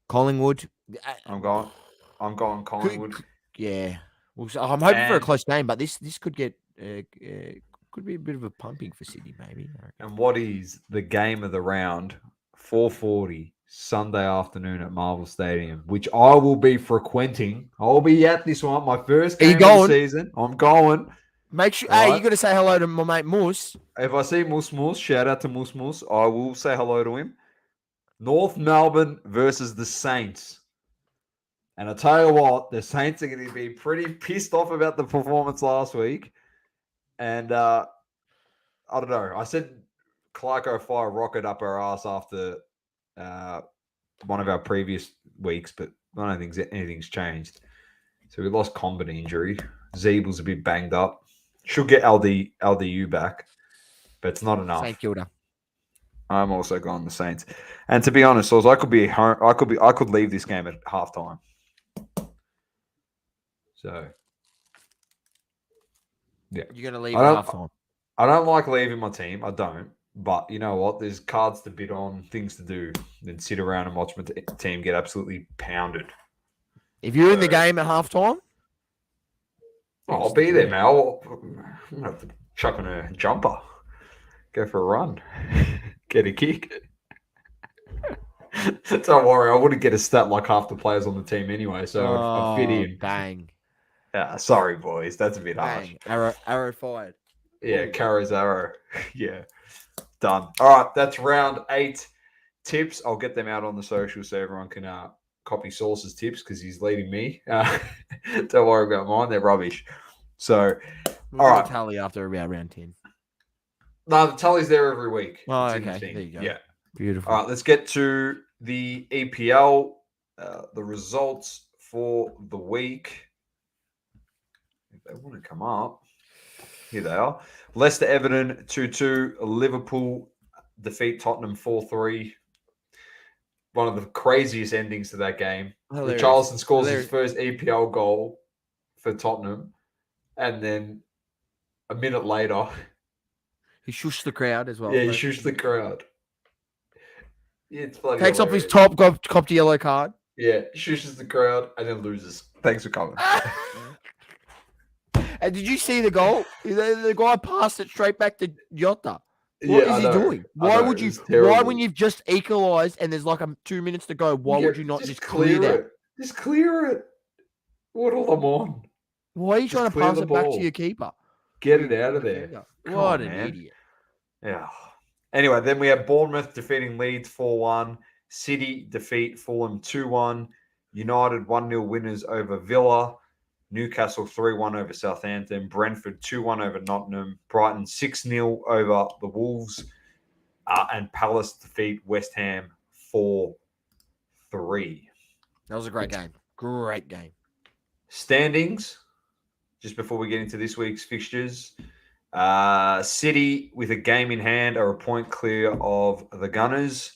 Collingwood. I'm going Collingwood. Yeah. Well, so I'm hoping for a close game, but this could get could be a bit of a pumping for Sydney, maybe. And what is the game of the round? 4:40 Sunday afternoon at Marvel Stadium, which I will be frequenting. I'll be at this one. My first game of the season. I'm going. Make sure. Hey, you got to say hello to my mate Moose. If I see Moose, shout out to Moose. I will say hello to him. North Melbourne versus the Saints. And I tell you what, the Saints are going to be pretty pissed off about the performance last week. And I don't know. I said Clarko fire rocket up our ass after one of our previous weeks, but I don't think anything's changed. So we lost combat injury. Zeebel's a bit banged up. Should get LDU back, but it's not enough. St Kilda. I'm also going the Saints. And to be honest, I could leave this game at halftime. So yeah. You're gonna leave at halftime. I don't like leaving my team. I don't. But you know what? There's cards to bid on, things to do, than sit around and watch my team get absolutely pounded. If you're in the game at halftime, I'll be there, Mel. I'm gonna have to chuck on a jumper, go for a run, get a kick. Don't worry, I wouldn't get a stat like half the players on the team anyway, so I'd fit in. Bang. Yeah, sorry, boys. That's a bit harsh. Arrow fired. Yeah, Carrow's arrow. Yeah. Done. All right, that's round 8 tips. I'll get them out on the social so everyone can copy Sauce's tips because he's leading me. Don't worry about mine. They're rubbish. So, all right. Tally after about round 10. No, the tally's there every week. Oh, okay. There you go. Yeah. Beautiful. All right, let's get to the EPL, the results for the week. If they want to come up. Here they are. Leicester Everton 2-2. Liverpool defeat Tottenham 4-3. One of the craziest endings to that game. Richarlison scores his first EPL goal for Tottenham. And then a minute later... He shushed the crowd as well. Yeah, he shushed the crowd. It's bloody Takes off his top, copped a yellow card. Yeah, shushes the crowd and then loses. Thanks for coming. And did you see the goal? The guy passed it straight back to Jota. What Yeah, is I he know. doing? I Why know. would It you? was Why, when terrible. you've just equalized and there's like 2 minutes to go, why would you not just clear clear that? it? Just clear it. Waddle them on. Why are you Just trying to clear pass the it back to ball. your keeper? Get Or it your out of there. defender? Come What on, an man. idiot. Yeah. Anyway, then we have Bournemouth defeating Leeds 4-1. City defeat Fulham 2-1. United 1-0 winners over Villa. Newcastle 3-1 over Southampton. Brentford 2-1 over Nottingham. Brighton 6-0 over the Wolves. And Palace defeat West Ham 4-3. That was a great game. Great game. Standings, just before we get into this week's fixtures. City, with a game in hand, are a point clear of the Gunners.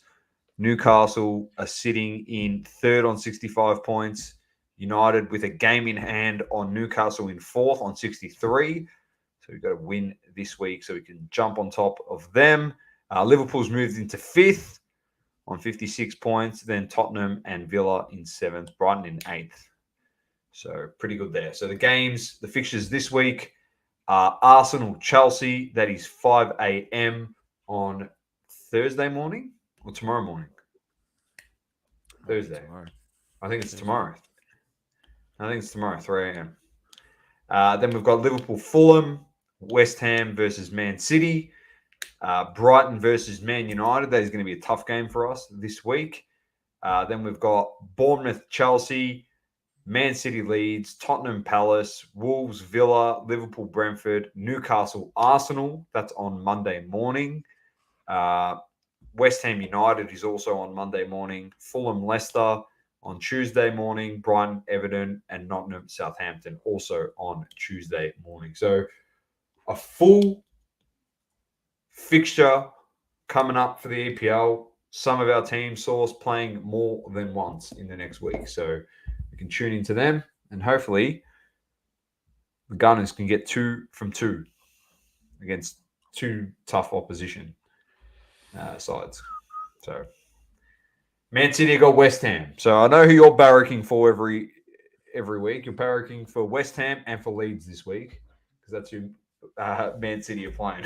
Newcastle are sitting in third on 65 points. United, with a game in hand, on Newcastle in fourth on 63. So we've got to win this week so we can jump on top of them. Liverpool's moved into fifth on 56 points. Then Tottenham and Villa in seventh. Brighton in eighth. So pretty good there. So the fixtures this week are Arsenal, Chelsea. That is 5 a.m. on Thursday morning or tomorrow morning? Thursday. Tomorrow. I think it's Thursday. tomorrow. I think it's tomorrow, 3 a.m. Then we've got Liverpool, Fulham, West Ham versus Man City, Brighton versus Man United. That is going to be a tough game for us this week. Then we've got Bournemouth, Chelsea, Man City, Leeds, Tottenham, Palace, Wolves, Villa, Liverpool, Brentford, Newcastle, Arsenal. That's on Monday morning. West Ham United is also on Monday morning. Fulham, Leicester on Tuesday morning. Brighton, Everton, and Nottingham, Southampton also on Tuesday morning. So a full fixture coming up for the EPL. Some of our team source playing more than once in the next week. So we can tune into them, and hopefully the Gunners can get 2 from 2 against 2 tough opposition sides. So Man City got West Ham. So I know who you're barracking for every week. You're barracking for West Ham and for Leeds this week because that's who Man City are playing.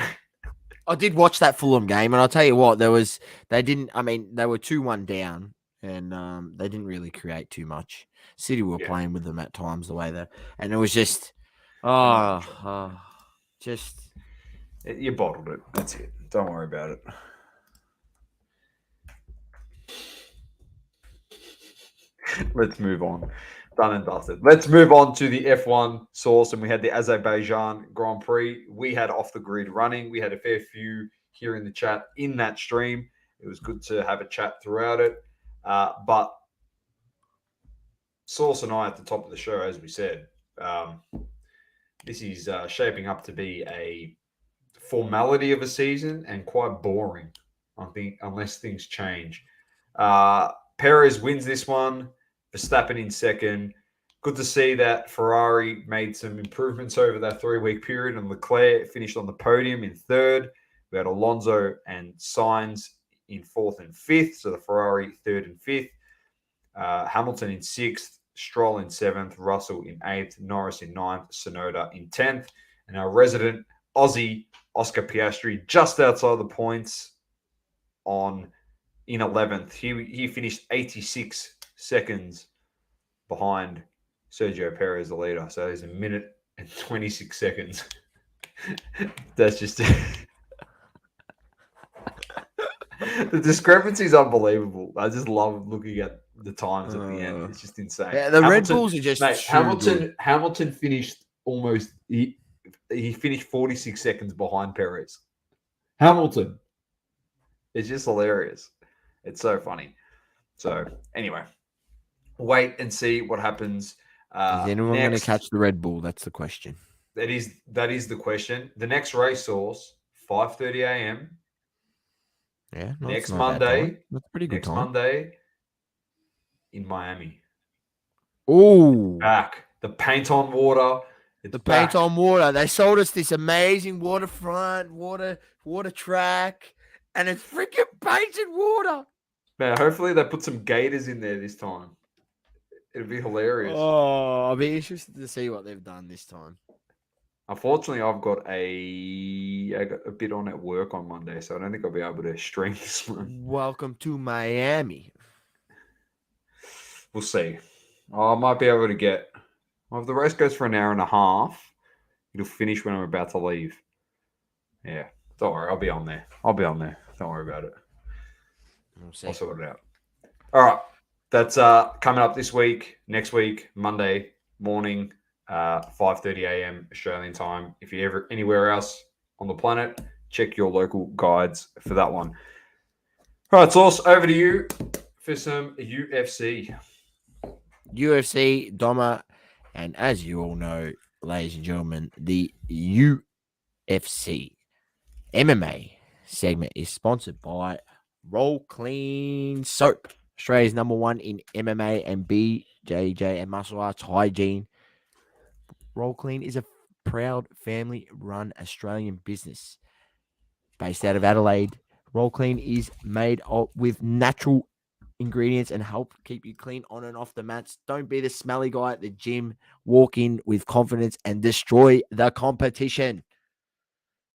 I did watch that Fulham game, and I'll tell you what, they were 2-1 down, and they didn't really create too much. City were playing with them at times the way that, and it was just, just you bottled it. That's it. Don't worry about it. Let's move on. Done and dusted. Let's move on to the F1 source. And we had the Azerbaijan Grand Prix. We had off the grid running. We had a fair few here in the chat in that stream. It was good to have a chat throughout it. But Source and I at the top of the show, as we said, this is shaping up to be a formality of a season and quite boring, I think, unless things change. Perez wins this one. Verstappen in second. Good to see that Ferrari made some improvements over that 3-week period, and Leclerc finished on the podium in third. We had Alonso and Sainz in fourth and fifth, so the Ferrari third and fifth. Hamilton in sixth, Stroll in seventh, Russell in eighth, Norris in ninth, Tsunoda in 10th, and our resident Aussie Oscar Piastri just outside the points in 11th. He finished 86 seconds behind Sergio Perez, the leader. So there's a minute and 26 seconds. That's just the discrepancy is unbelievable. I just love looking at the times at the end. It's just insane. Yeah, the Red Bulls are just good. Hamilton finished almost. He finished 46 seconds behind Perez. Hamilton. It's just hilarious. It's so funny. So anyway, wait and see what happens. Is anyone going to catch the Red Bull? That's the question. That is the question. The next race source, 5:30 a.m. Yeah, next Monday. That's pretty good. Next Monday in Miami. Oh, back the paint on water. The paint on water. They sold us this amazing waterfront, water track, and it's freaking painted water. Man, hopefully they put some gators in there this time. It'd be hilarious. Oh, I'll be interested to see what they've done this time. Unfortunately, I've got a bit on at work on Monday, so I don't think I'll be able to stream this one. Welcome to Miami. We'll see. I might be able to get. Well, if the race goes for an hour and a half, it'll finish when I'm about to leave. Yeah, don't worry. I'll be on there. Don't worry about it. We'll see. I'll sort it out. All right. That's coming up this week, next week, Monday morning, 5:30 a.m. Australian time. If you're ever anywhere else on the planet, check your local guides for that one. All right, Sauce, over to you for some UFC. UFC, Doma, and as you all know, ladies and gentlemen, the UFC MMA segment is sponsored by Roll Clean Soap, Australia's #1 in MMA and BJJ and martial arts hygiene. Roll Clean is a proud family-run Australian business based out of Adelaide. Roll Clean is made with natural ingredients and help keep you clean on and off the mats. Don't be the smelly guy at the gym. Walk in with confidence and destroy the competition.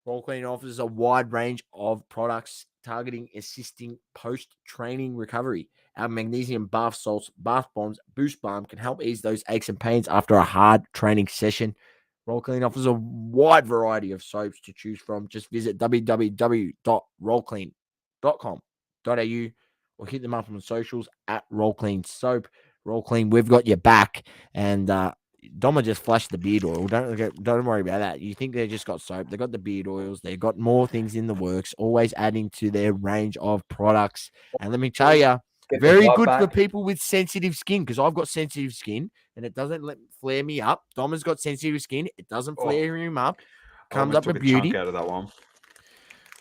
Roll Clean offers a wide range of products targeting assisting post-training recovery. Our magnesium bath salts, bath bombs, boost balm can help ease those aches and pains after a hard training session. Roll Clean offers a wide variety of soaps to choose from. Just visit www.rollclean.com.au or hit them up on socials at Roll Clean Soap. Roll Clean, we've got your back. And Doma just flushed the beard oil. Don't worry about that. You think they just got soap? They got the beard oils. They got more things in the works. Always adding to their range of products. And let me tell you, very good for people with sensitive skin, because I've got sensitive skin and it doesn't flare me up. Doma's got sensitive skin. It doesn't flare him up. Comes up with beauty. Chunk out of that one.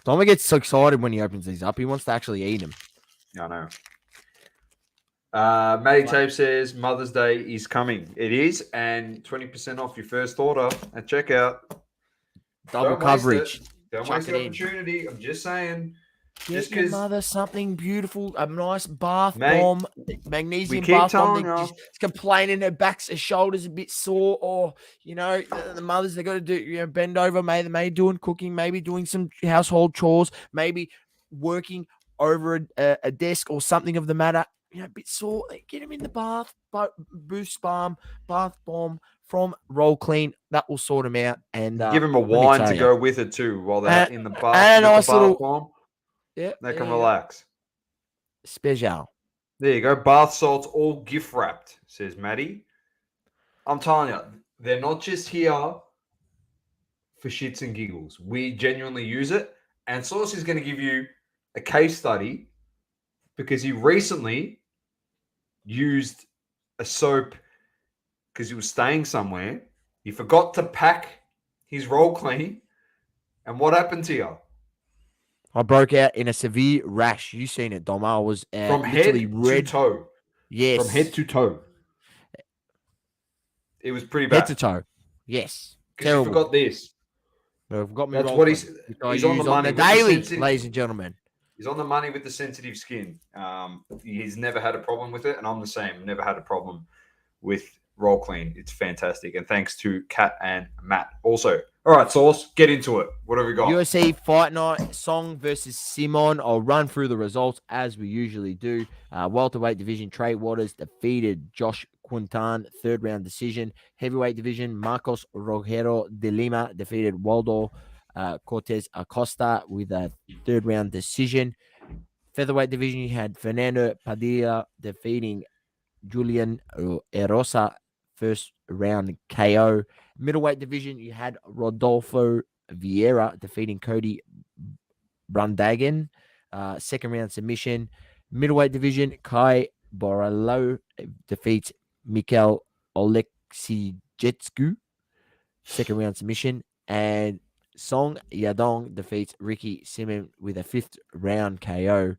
Doma gets so excited when he opens these up. He wants to actually eat them. I know. Matty Tape says Mother's Day is coming. It is, and 20% off your first order at checkout. Double coverage. Don't waste the opportunity. I'm just saying. Get your mother something beautiful, a nice bath bomb, magnesium bath bomb. She's complaining her back's, her shoulders a bit sore, or the mothers, they got to do bend over, maybe doing cooking, maybe doing some household chores, maybe working over a desk or something of the matter. A bit sore. Get them in the bath, boost balm, bath bomb from Roll Clean. That will sort them out, and give them a wine to go with it too while they're in the bath. And a nice little bomb. Yeah, they can relax. Special. There you go. Bath salts, all gift wrapped, says Maddie. I'm telling you, they're not just here for shits and giggles. We genuinely use it. And Sauce is going to give you a case study because he recently used a soap because he was staying somewhere. He forgot to pack his Roll Clean. And what happened to you? I broke out in a severe rash. You seen it, Dom. I was from head to toe. Yes. From head to toe. It was pretty bad. Head to toe. Yes. Because you forgot this. I've got me. That's what he's on the money. Daily, ladies and gentlemen. He's on the money with the sensitive skin. He's never had a problem with it, and I'm the same. Never had a problem with Roll Clean. It's fantastic. And thanks to Kat and Matt also. All right, Sauce, get into it. What have we got? UFC Fight Night, Song versus Simon. I'll run through the results as we usually do. Welterweight division, Trey Waters defeated Josh Quintan, third round decision. Heavyweight division, Marcos Rogero de Lima defeated Waldo Cortez Acosta with a third round decision. Featherweight division, you had Fernando Padilla defeating Julian Erosa, first round KO. Middleweight division, you had Rodolfo Vieira defeating Cody Brundagen, second round submission. Middleweight division, Kai Boralo defeats Mikhail Oleksijetsku, second round submission. And Song Yadong defeats Ricky Simon with a fifth round KO.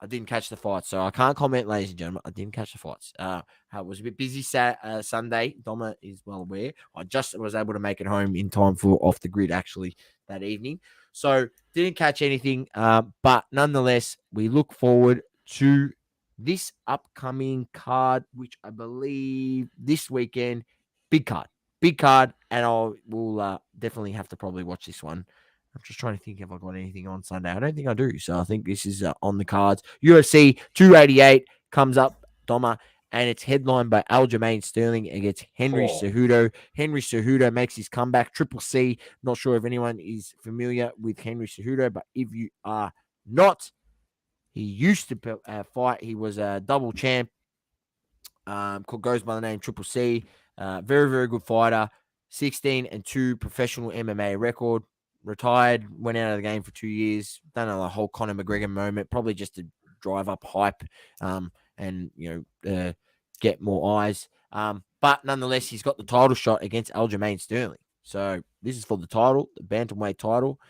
I didn't catch the fight, so I can't comment, ladies and gentlemen. I didn't catch the fights. I was a bit busy Sunday. Doma is well aware. I just was able to make it home in time for Off the Grid, actually, that evening. So, didn't catch anything. But nonetheless, we look forward to this upcoming card, which I believe this weekend, big card. big card, and we'll definitely have to probably watch this one. I'm just trying to think if I got anything on Sunday. I don't think I do. So I think this is on the cards. UFC 288 comes up, Doma, and it's headlined by Aljamain Sterling against Henry Cejudo. Henry Cejudo makes his comeback. Triple C. Not sure if anyone is familiar with Henry Cejudo, but if you are not, he used to fight. He was a double champ. Goes by the name Triple C. Very, very good fighter. 16-2 professional MMA record. Retired, went out of the game for 2 years. Done a whole Conor McGregor moment, probably just to drive up hype, and get more eyes. But nonetheless, he's got the title shot against Aljamain Sterling. So this is for the title, the bantamweight title.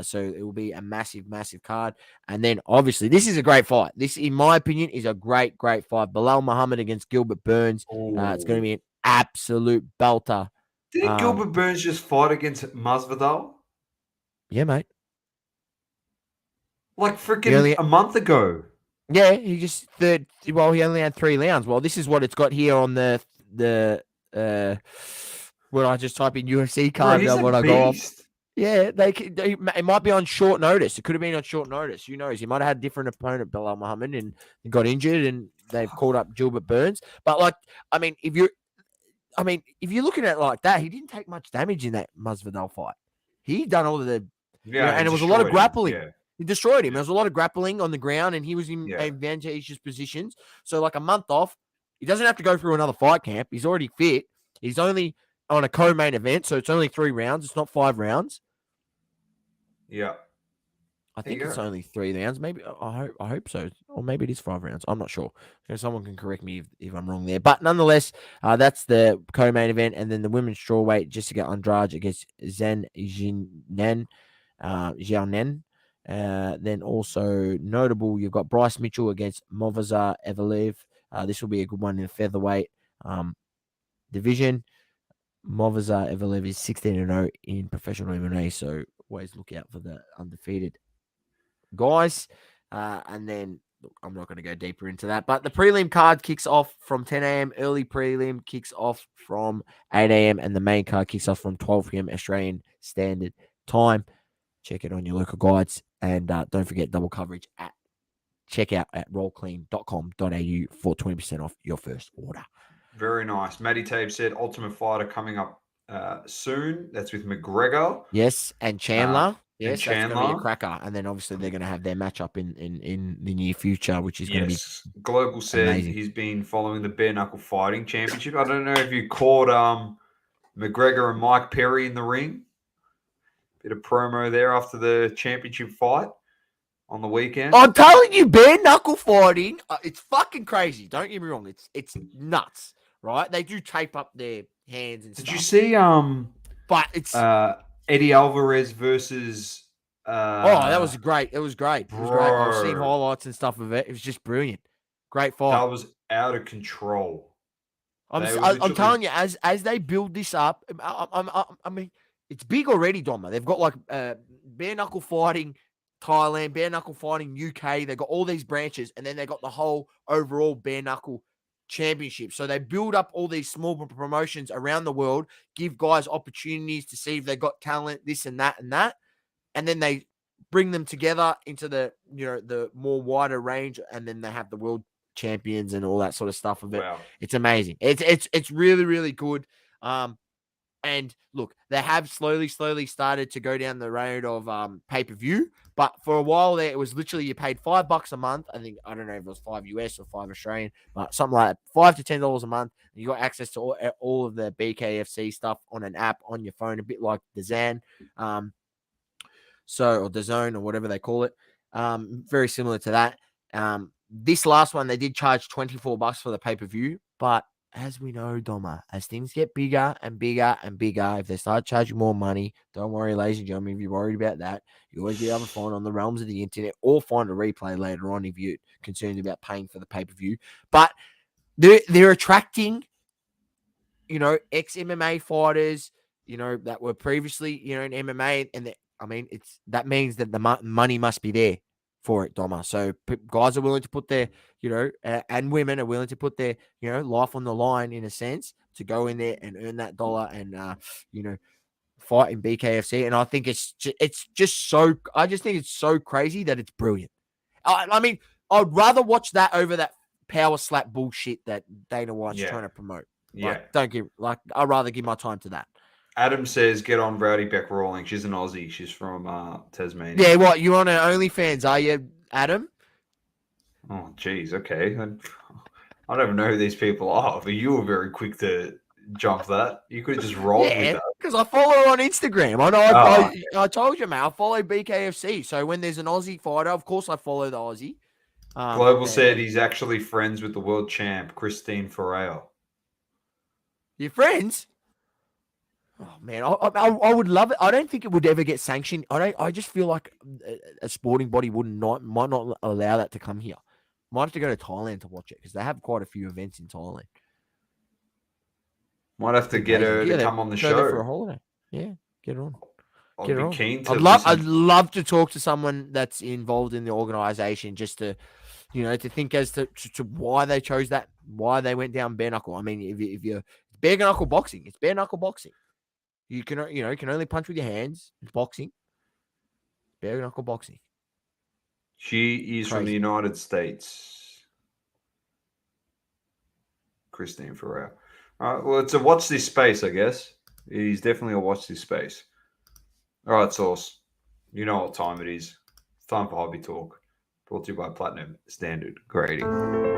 So it will be a massive, massive card. And then obviously, this is a great fight. This, in my opinion, is a great, great fight. Bilal Muhammad against Gilbert Burns. It's going to be an absolute belter. Did Gilbert Burns just fight against Masvidal? Yeah, mate. Like freaking a month ago. Yeah, he just he only had 3 rounds. Well, this is what it's got here on the when I just type in UFC card. Bro, he's when a I go off. beast. Yeah, it might be on short notice. It could have been on short notice. Who knows? He might have had a different opponent, Bilal Muhammad, and he got injured, and they've called up Gilbert Burns. But if you're looking at it like that, he didn't take much damage in that Masvidal fight. He done all of the and it was a lot of grappling. He destroyed him. There was a lot of grappling on the ground, and he was in advantageous positions. So, like a month off, he doesn't have to go through another fight camp. He's already fit. He's only on a co-main event, so it's only 3 rounds. It's not 5 rounds. Yeah. I think it's only 3 rounds. Maybe I hope so, or maybe it is 5 rounds. I'm not sure. Someone can correct me if I'm wrong there. But nonetheless, that's the co-main event, and then the women's strawweight, Jessica Andrade against Zhang Jianen. Then also notable, you've got Bryce Mitchell against Movazar Evelev. This will be a good one in the featherweight division. Movazar Evelev is 16-0 in professional MMA, so always look out for the undefeated guys. And then, look, I'm not going to go deeper into that, but the prelim card kicks off from 10 a.m. Early prelim kicks off from 8 a.m. and the main card kicks off from 12 p.m. Australian Standard Time. Check it on your local guides, and don't forget double coverage at checkout at rollclean.com.au for 20% off your first order. Very nice. Matty Tabe said Ultimate Fighter coming up soon. That's with McGregor. Yes, and Chandler. Yes, Chandler. That's going to be a cracker. And then obviously they're going to have their matchup in the near future, which is going to be Global said amazing. He's been following the Bare Knuckle Fighting Championship. I don't know if you caught McGregor and Mike Perry in the ring. Bit of promo there after the championship fight on the weekend. I'm telling you, bare knuckle fighting, it's fucking crazy. Don't get me wrong. It's nuts, right? They do tape up their hands and stuff. Did you see but it's Eddie Alvarez versus that was great. It was great. It was great. I've seen highlights and stuff of it. It was just brilliant. Great fight. That was out of control. I'm telling you, as they build this up, I mean, it's big already, Doma. They've got like bare knuckle fighting Thailand, bare knuckle fighting UK. They've got all these branches, and then they got the whole overall bare knuckle championship. So they build up all these small promotions around the world, give guys opportunities to see if they've got talent, this and that, and then they bring them together into the the more wider range, and then they have the world champions and all that sort of stuff of it. Wow. It's amazing. It's really, really good. And look, they have slowly started to go down the road of pay-per-view. But for a while there, it was literally you paid $5 a month. I don't know if it was $5 US or $5 Australian, but something like that, $5 to $10 a month. And you got access to all of the BKFC stuff on an app on your phone, a bit like the Zan, or the Zone or whatever they call it. Very similar to that. This last one, they did charge $24 for the pay-per-view, but as we know, Doma, as things get bigger and bigger and bigger, if they start charging more money, don't worry, ladies and gentlemen, if you're worried about that, you always be able to find on the realms of the internet or find a replay later on if you're concerned about paying for the pay-per-view. But they're attracting, ex-MMA fighters, that were previously, in MMA, and that means that the money must be there for it, Doma. So guys are willing to put their, and women are willing to put their, life on the line in a sense to go in there and earn that dollar and fight in BKFC. And I think it's just so. I just think it's so crazy that it's brilliant. I mean, I'd rather watch that over that power slap bullshit that Dana White's trying to promote. I'd rather give my time to that. Adam says, get on Rowdy Beck Rawling. She's an Aussie. She's from Tasmania. Yeah, what? You on her OnlyFans, are you, Adam? Oh, geez. Okay. I don't even know who these people are, but you were very quick to jump that. You could have just rolled with that. Because I follow her on Instagram. I told you, mate, I follow BKFC. So when there's an Aussie fighter, of course I follow the Aussie. Global said he's actually friends with the world champ, Christine Ferreira. Your friends? Oh man, I would love it. I don't think it would ever get sanctioned. I just feel like a sporting body might not allow that to come here. Might have to go to Thailand to watch it because they have quite a few events in Thailand. Might have to get her to come on the show for a holiday. Yeah, get her on. I'd be keen to. I'd love to talk to someone that's involved in the organization just to, to think as to why they chose that, why they went down bare knuckle. I mean, if you're bare knuckle boxing, it's bare knuckle boxing. You can only punch with your hands. It's boxing. Bare knuckle boxing. She is from the United States. Christine Ferreira. All right, well, it's a watch this space, I guess. He's definitely a watch this space. All right, Sauce. You know what time it is. It's time for Hobby Talk. Brought to you by Platinum Standard Grading.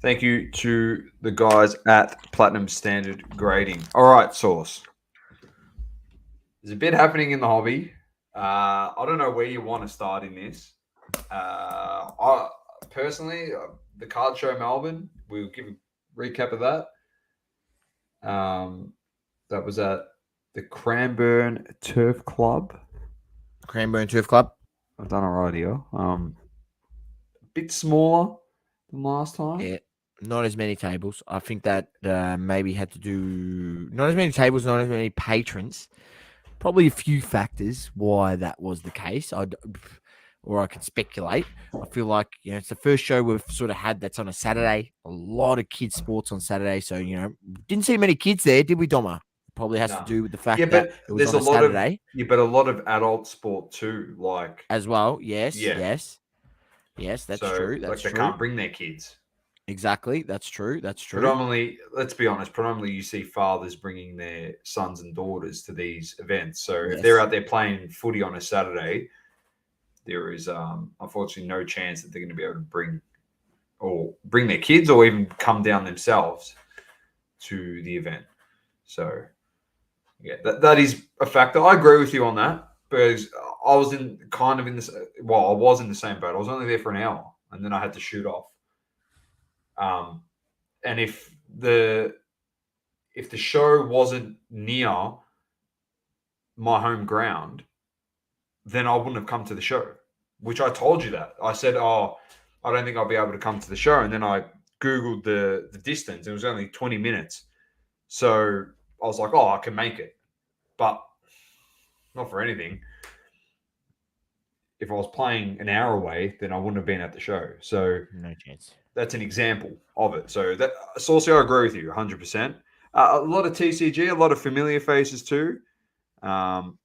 Thank you to the guys at Platinum Standard Grading. All right, Sauce. There's a bit happening in the hobby. I don't know where you want to start in this. I personally, the card show Melbourne, we'll give a recap of that. That was at the Cranbourne Turf Club. Cranbourne Turf Club. I've done it right here. A bit smaller than last time. Yeah. Not as many tables. I think that maybe had to do not as many tables, not as many patrons. Probably a few factors why that was the case. I could speculate. I feel like it's the first show we've sort of had that's on a Saturday. A lot of kids sports on Saturday, so didn't see many kids there, did we, Doma? Probably has to do with the fact that it was on a Saturday. But a lot of adult sport too, like as well. Yes, that's true. That's they can't bring their kids. Exactly. That's true. Predominantly, let's be honest, you see fathers bringing their sons and daughters to these events. So if they're out there playing footy on a Saturday, there is unfortunately no chance that they're going to be able to bring their kids or even come down themselves to the event. So, yeah, that is a factor. I agree with you on that because I was in the same boat. I was only there for an hour and then I had to shoot off. And if the show wasn't near my home ground, then I wouldn't have come to the show, which I told you that. I said, I don't think I'll be able to come to the show. And then I Googled the distance. It was only 20 minutes. So I was like, I can make it. But not for anything. If I was playing an hour away, then I wouldn't have been at the show. So no chance. That's an example of it. So Saucy, I agree with you 100%. A lot of TCG, a lot of familiar faces too. So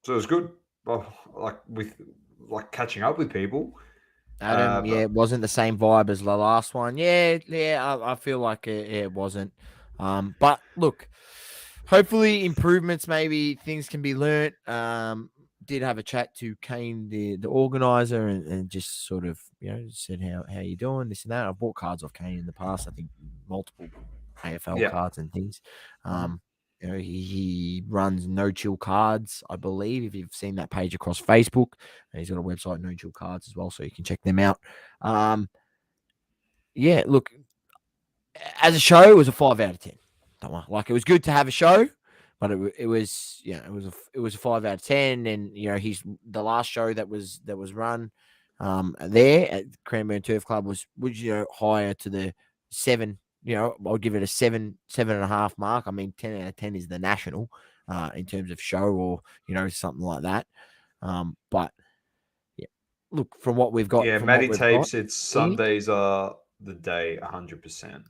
it was good. Like catching up with people. Adam, it wasn't the same vibe as the last one. I feel like it wasn't. But look, hopefully improvements, maybe things can be learnt. Did have a chat to Kane, the organizer, and just sort of said how you doing, this and that. I've bought cards off Kane in the past. I think multiple AFL cards and things. He runs No Chill Cards, I believe. If you've seen that page across Facebook, and he's got a website, No Chill Cards, as well, so you can check them out. Look, as a show, it was a 5 out of 10. Don't worry. Like, it was good to have a show, but it was it was a 5 out of 10. And he's the last show that was run there at Cranbourne Turf Club was higher to the 7. I'll give it a 7.5 mark. I mean, 10 out of 10 is the national in terms of show, or something like that. But yeah, look, from what we've got, Yeah, from Matty what we've Tape got, said Sundays are the day 100%.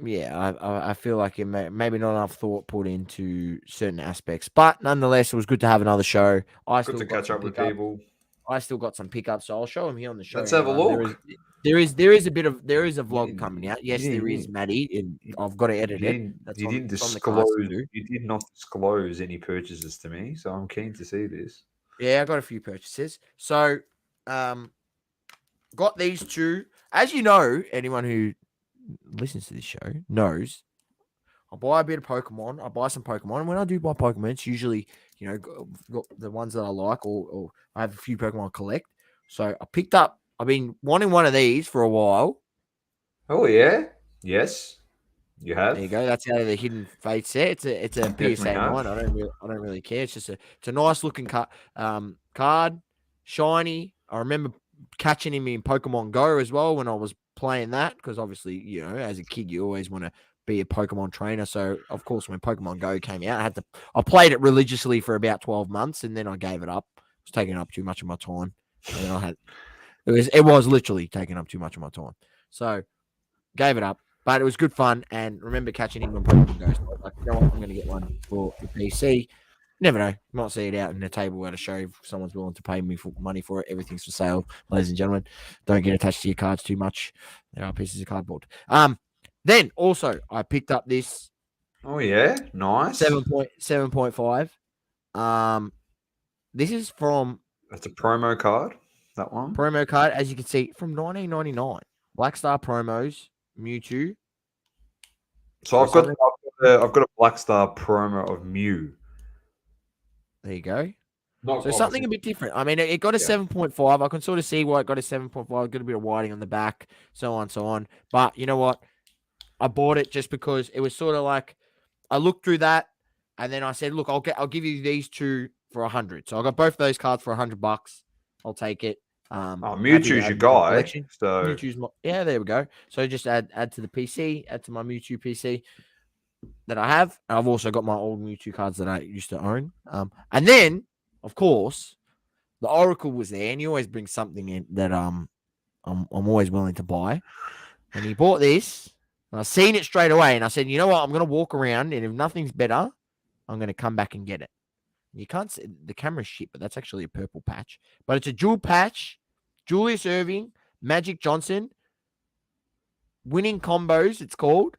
yeah, I feel like it maybe not enough thought put into certain aspects, but nonetheless, it was good to have another show. Good to catch up with people. I still got some pickups, so I'll show them here on the show. Let's have a look. There is a vlog coming out. Yes, there is, Matty, and I've got to edit it. You didn't disclose. You did not disclose any purchases to me, so I'm keen to see this. Yeah, I got a few purchases. So, got these two. As you know, anyone who listens to this show knows I buy a bit of Pokemon. I buy some Pokemon, and when I do buy Pokemon, it's usually got the ones that I like, or I have a few Pokemon I collect. So I've been wanting one of these for a while. Oh yeah, yes, you have. There you go. That's out of the Hidden Fate set. It's a PSA 9. I don't really care. It's a nice looking card, shiny. I remember catching him in Pokemon Go as well when I was playing that, because obviously, as a kid, you always want to be a Pokemon trainer. So of course, when Pokemon Go came out, I played it religiously for about 12 months, and then I gave it up. It was taking up too much of my time, and then it was literally taking up too much of my time. So gave it up, but it was good fun. And remember catching him when Pokemon Go. So I was like, I'm going to get one for the PC. Never know. Might see it out in the table at a show if someone's willing to pay me money for it. Everything's for sale, ladies and gentlemen. Don't get attached to your cards too much. There are pieces of cardboard. Then also I picked up this. Oh yeah, nice. 7.5. This is from. That's a promo card. That one. Promo card, as you can see, from 1999. Black Star promos, Mewtwo. So I've got a Black Star promo of Mew. There you go. So something a bit different. I mean, it got a 7.5. I can sort of see why it got a 7.5. Got a bit of whiting on the back, so on, so on. But you know what? I bought it just because it was sort of like I looked through that, and then I said, "Look, I'll give you these two for 100." So I got both those cards for $100. I'll take it. Mewtwo's your guy. So Mewtwo's there we go. So just add to the PC, add to my Mewtwo PC that I have. I've also got my old Mewtwo cards that I used to own. And then, of course, the Oracle was there, and he always brings something in that I'm always willing to buy. And he bought this, and I seen it straight away, and I said, you know what, I'm gonna walk around, and if nothing's better, I'm gonna come back and get it. You can't see the camera's shit, but that's actually a purple patch. But it's a dual patch. Julius Erving, Magic Johnson, winning combos, it's called.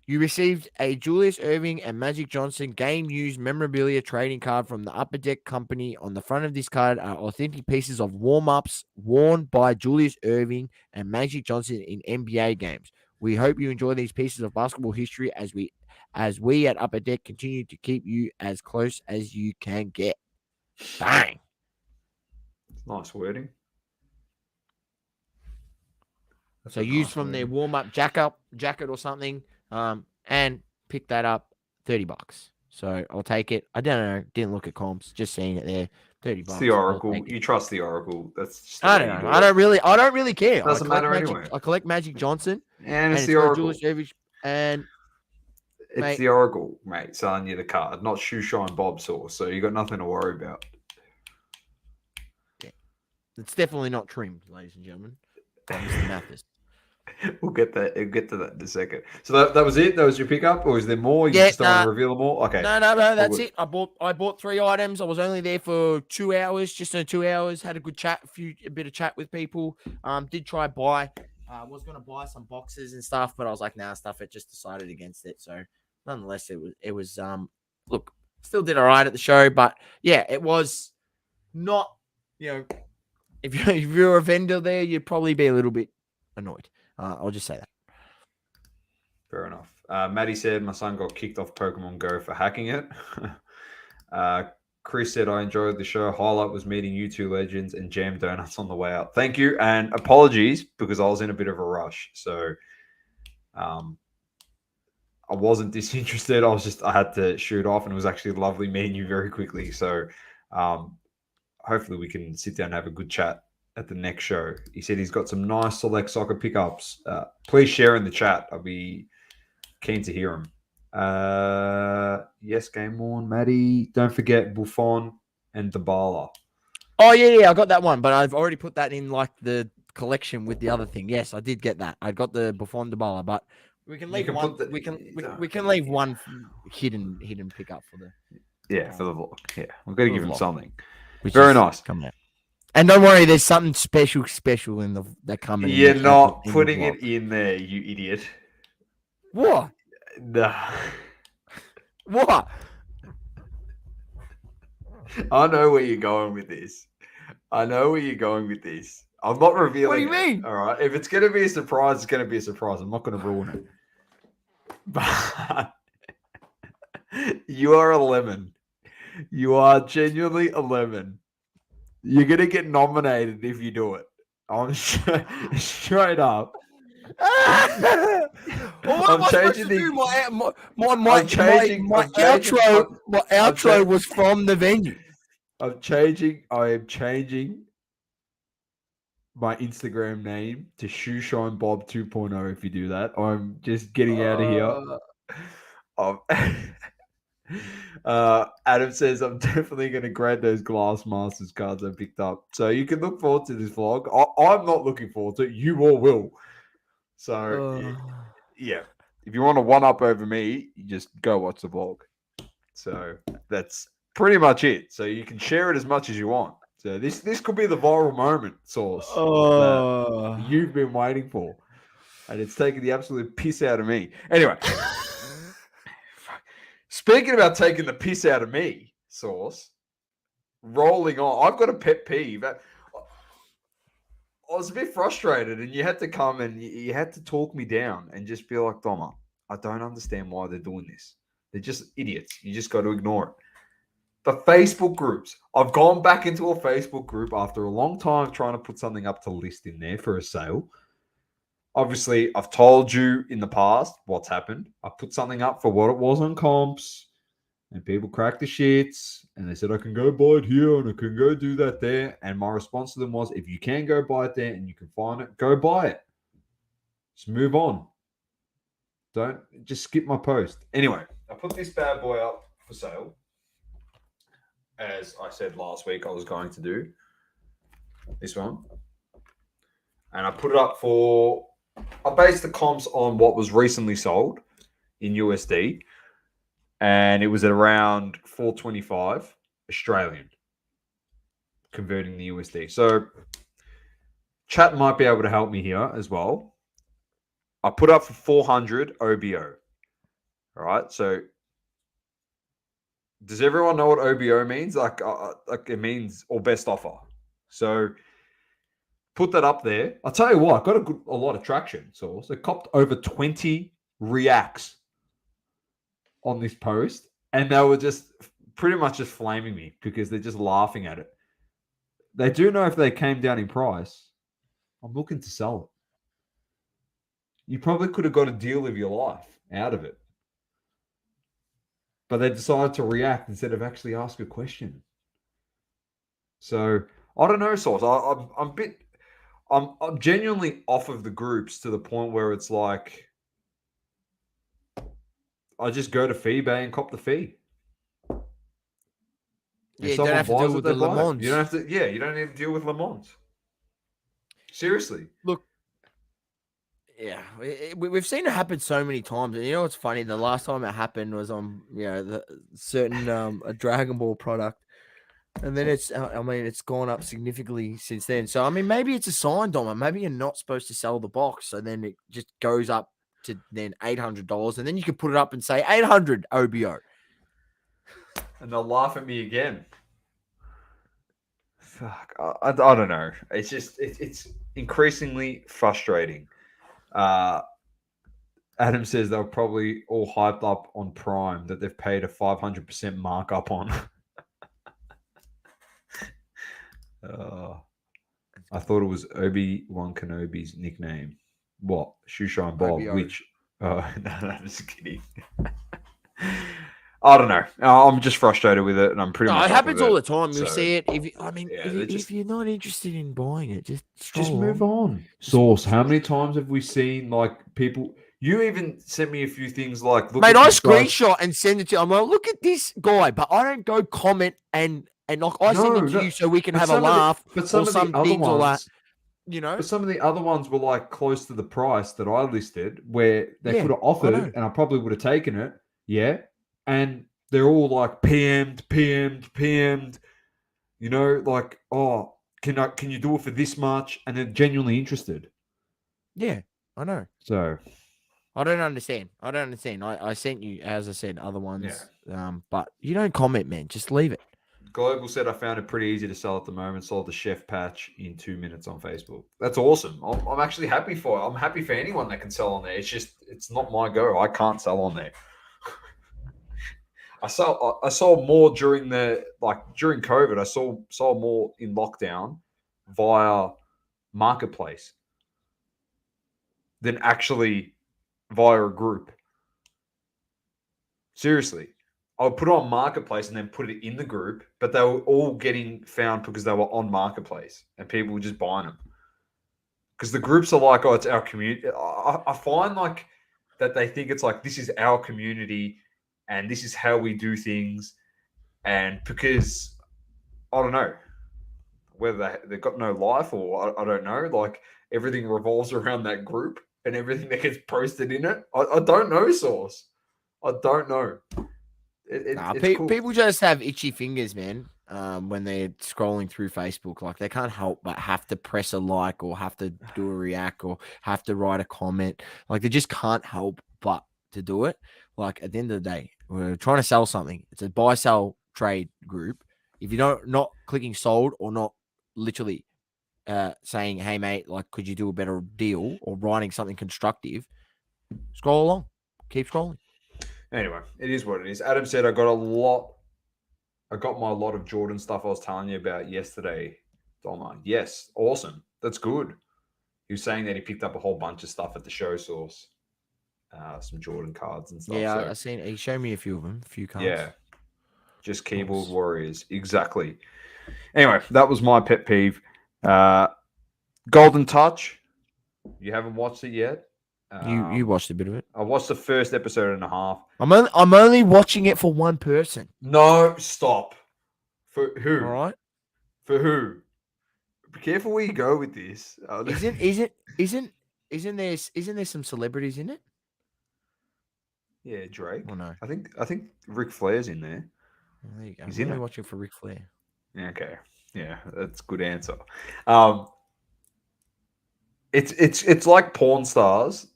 You received a Julius Erving and Magic Johnson game used memorabilia trading card from the Upper Deck Company. On the front of this card are authentic pieces of warm-ups worn by Julius Erving and Magic Johnson in NBA games. We hope you enjoy these pieces of basketball history as we at Upper Deck continue to keep you as close as you can get. Bang. Nice wording. So used from their warm-up jacket or something, and pick that up, $30. So I'll take it. I don't know, didn't look at comps, just seeing it there, $30. It's the Oracle. You trust the Oracle. That's just I don't know. I don't really care. Doesn't matter anyway. I collect Magic Johnson, and it's the Oracle. And it's the Oracle, mate, selling you the card, not Shoeshine Bob sauce. So you got nothing to worry about. Yeah, it's definitely not trimmed, ladies and gentlemen. Mr. Mathis. We'll get that. We'll get to that in a second. So that was it. That was your pickup, or is there more? You just don't want to reveal them all. Okay. No. That's it. I bought 3 items. I was only there for 2 hours, just 2 hours. Had a good chat, a bit of chat with people. Did try buy. Was gonna buy some boxes and stuff, but I was like, nah, stuff it. Just decided against it. So nonetheless, it was look, still did all right at the show, but yeah, it was not. If you're a vendor there, you'd probably be a little bit annoyed. I'll just say that. Fair enough. Maddie said, my son got kicked off Pokemon Go for hacking it. Chris said, I enjoyed the show. Highlight was meeting you two legends and jam donuts on the way out. Thank you. And apologies because I was in a bit of a rush. So I wasn't disinterested. I had to shoot off, and it was actually lovely meeting you very quickly. So hopefully we can sit down and have a good chat at the next show. He said he's got some nice select soccer pickups. Please share in the chat. I'll be keen to hear them. Yes, game on, Maddie. Don't forget Buffon and Dybala. Oh, yeah, I got that one, but I've already put that in like the collection with the other thing. Yes, I did get that. I got the Buffon Dybala, but we can leave one. We can leave one hidden pickup for the for the vlog. Yeah, we've got to give him something. Very nice. Coming out. And don't worry, there's something special in that coming. You're not putting it in there, you idiot. What? Nah. What? I know where you're going with this. I'm not revealing. What do you mean? All right. If it's going to be a surprise, it's going to be a surprise. I'm not going to ruin it. But you are a lemon. You are genuinely a lemon. You're going to get nominated if you do it. I'm straight up. I'm changing the my outro was from the venue. I am changing my Instagram name to Shoeshine Bob 2.0 if you do that. I'm just getting out of here. Adam says I'm definitely going to grab those Glass Masters cards I picked up. So you can look forward to this vlog. I'm not looking forward to it. You all will. So, yeah. If you want to one-up over me, you just go watch the vlog. So that's pretty much it. So you can share it as much as you want. So this could be the viral moment, Source, that you've been waiting for. And it's taking the absolute piss out of me. Anyway. Speaking about taking the piss out of me, Source, rolling on. I've got a pet peeve. I was a bit frustrated, and you had to come and you had to talk me down and just be like, Doma, I don't understand why they're doing this. They're just idiots. You just got to ignore it. The Facebook groups. I've gone back into a Facebook group after a long time trying to put something up to list in there for a sale. Obviously, I've told you in the past what's happened. I put something up for what it was on comps, and people cracked the shits, and they said, I can go buy it here, and I can go do that there. And my response to them was, if you can go buy it there and you can find it, go buy it. Just move on. Don't just skip my post. Anyway, I put this bad boy up for sale, as I said last week I was going to do. This one. And I put it up for... I based the comps on what was recently sold in USD, and it was at around 425 Australian, converting the USD. So chat might be able to help me here as well. I put up for 400 OBO. All right. So does everyone know what OBO means? Like it means or best offer. So put that up there. I'll tell you what, got a lot of traction. So it copped over 20 reacts on this post, and they were just pretty much just flaming me because they're just laughing at it. They do know if they came down in price, I'm looking to sell it. You probably could have got a deal of your life out of it. But they decided to react instead of actually ask a question. So I don't know, Sauce. I'm genuinely off of the groups to the point where it's like I just go to FeeBay and cop the fee. Yeah, you don't have to deal with the Le Mans. You don't have to. Yeah, you don't need to deal with Le Mans. Seriously. Look. Yeah, we've seen it happen so many times, and you know what's funny? The last time it happened was on the certain a Dragon Ball product, and then it's gone up significantly since then. So I mean, maybe it's a sign, Doma. Maybe you're not supposed to sell the box, so then it just goes up to then $800, and then you can put it up and say 800 OBO, and they'll laugh at me again. Fuck, I don't know. It's just it's increasingly frustrating. Adam says they're probably all hyped up on Prime that they've paid a 500% markup on. I thought it was Obi-Wan Kenobi's nickname. What? Shoeshine Bob. OBO. Which Oh, no, I'm just kidding. I don't know. I'm just frustrated with it, and I'm pretty No, much it off of happens all it. the time. You So, see it. If yeah, they're if you're not interested in buying it, just just stroll move on. on. Source. How many times have we seen like people? You even sent me a few things like, look Mate, at I this guy. screenshot and send it to you. I'm like, look at this guy, but I don't go comment and like I send No, it to no. you so we can But have a some of the laugh but or some of the some other things or that. ones, You know? but some of the other ones were like close to the price that I listed, where they Yeah, could have I offered, know. and I probably would have taken it. Yeah, and they're all like PM'd. You know, like, oh, can you do it for this much? And they're genuinely interested. Yeah, I know. So I don't understand. I sent you, as I said, other yeah. ones. But you don't comment, man. Just leave it. Global said I found it pretty easy to sell at the moment. Sold the chef patch in 2 minutes on Facebook. That's awesome. I'm actually happy for it. I'm happy for anyone that can sell on there. It's just it's not my go. I can't sell on there. I saw more during during COVID. I saw more in lockdown via marketplace than actually via a group. Seriously. I would put it on marketplace and then put it in the group, but they were all getting found because they were on marketplace and people were just buying them. Because the groups are like, oh, it's our community. I find like that they think it's like this is our community and this is how we do things. And because I don't know whether they've got no life or I don't know, like everything revolves around that group and everything that gets posted in it. I don't know, Source. I don't know. Nah, It's cool. people just have itchy fingers, man. When they're scrolling through Facebook, like they can't help but have to press a like or have to do a react or have to write a comment. Like they just can't help but to do it. Like at the end of the day, we're trying to sell something. It's a buy, sell, trade group. If you don't not clicking sold or not literally saying, "Hey mate, like could you do a better deal?" or writing something constructive, scroll along, keep scrolling. Anyway, it is what it is. Adam said I got my lot of Jordan stuff I was telling you about yesterday. Donna. Yes, awesome. That's good. He was saying that he picked up a whole bunch of stuff at the show source, some Jordan cards and stuff. Yeah, So I seen. He showed me a few of them, a few cards. yeah, just keyboard Nice. warriors. Exactly. Anyway, that was my pet peeve. Golden Touch. You haven't watched it yet. You watched a bit of it. I watched the first episode and a half. I'm only watching it for one person. No, stop. For All who? right. For who? Be careful where you go with this. Isn't there some celebrities in it? Yeah, Drake. Oh no. I think Ric Flair's in there. Well, there you go. He's I'm in only it. watching for Ric Flair. Okay. Yeah, that's a good answer. Um, it's like porn stars.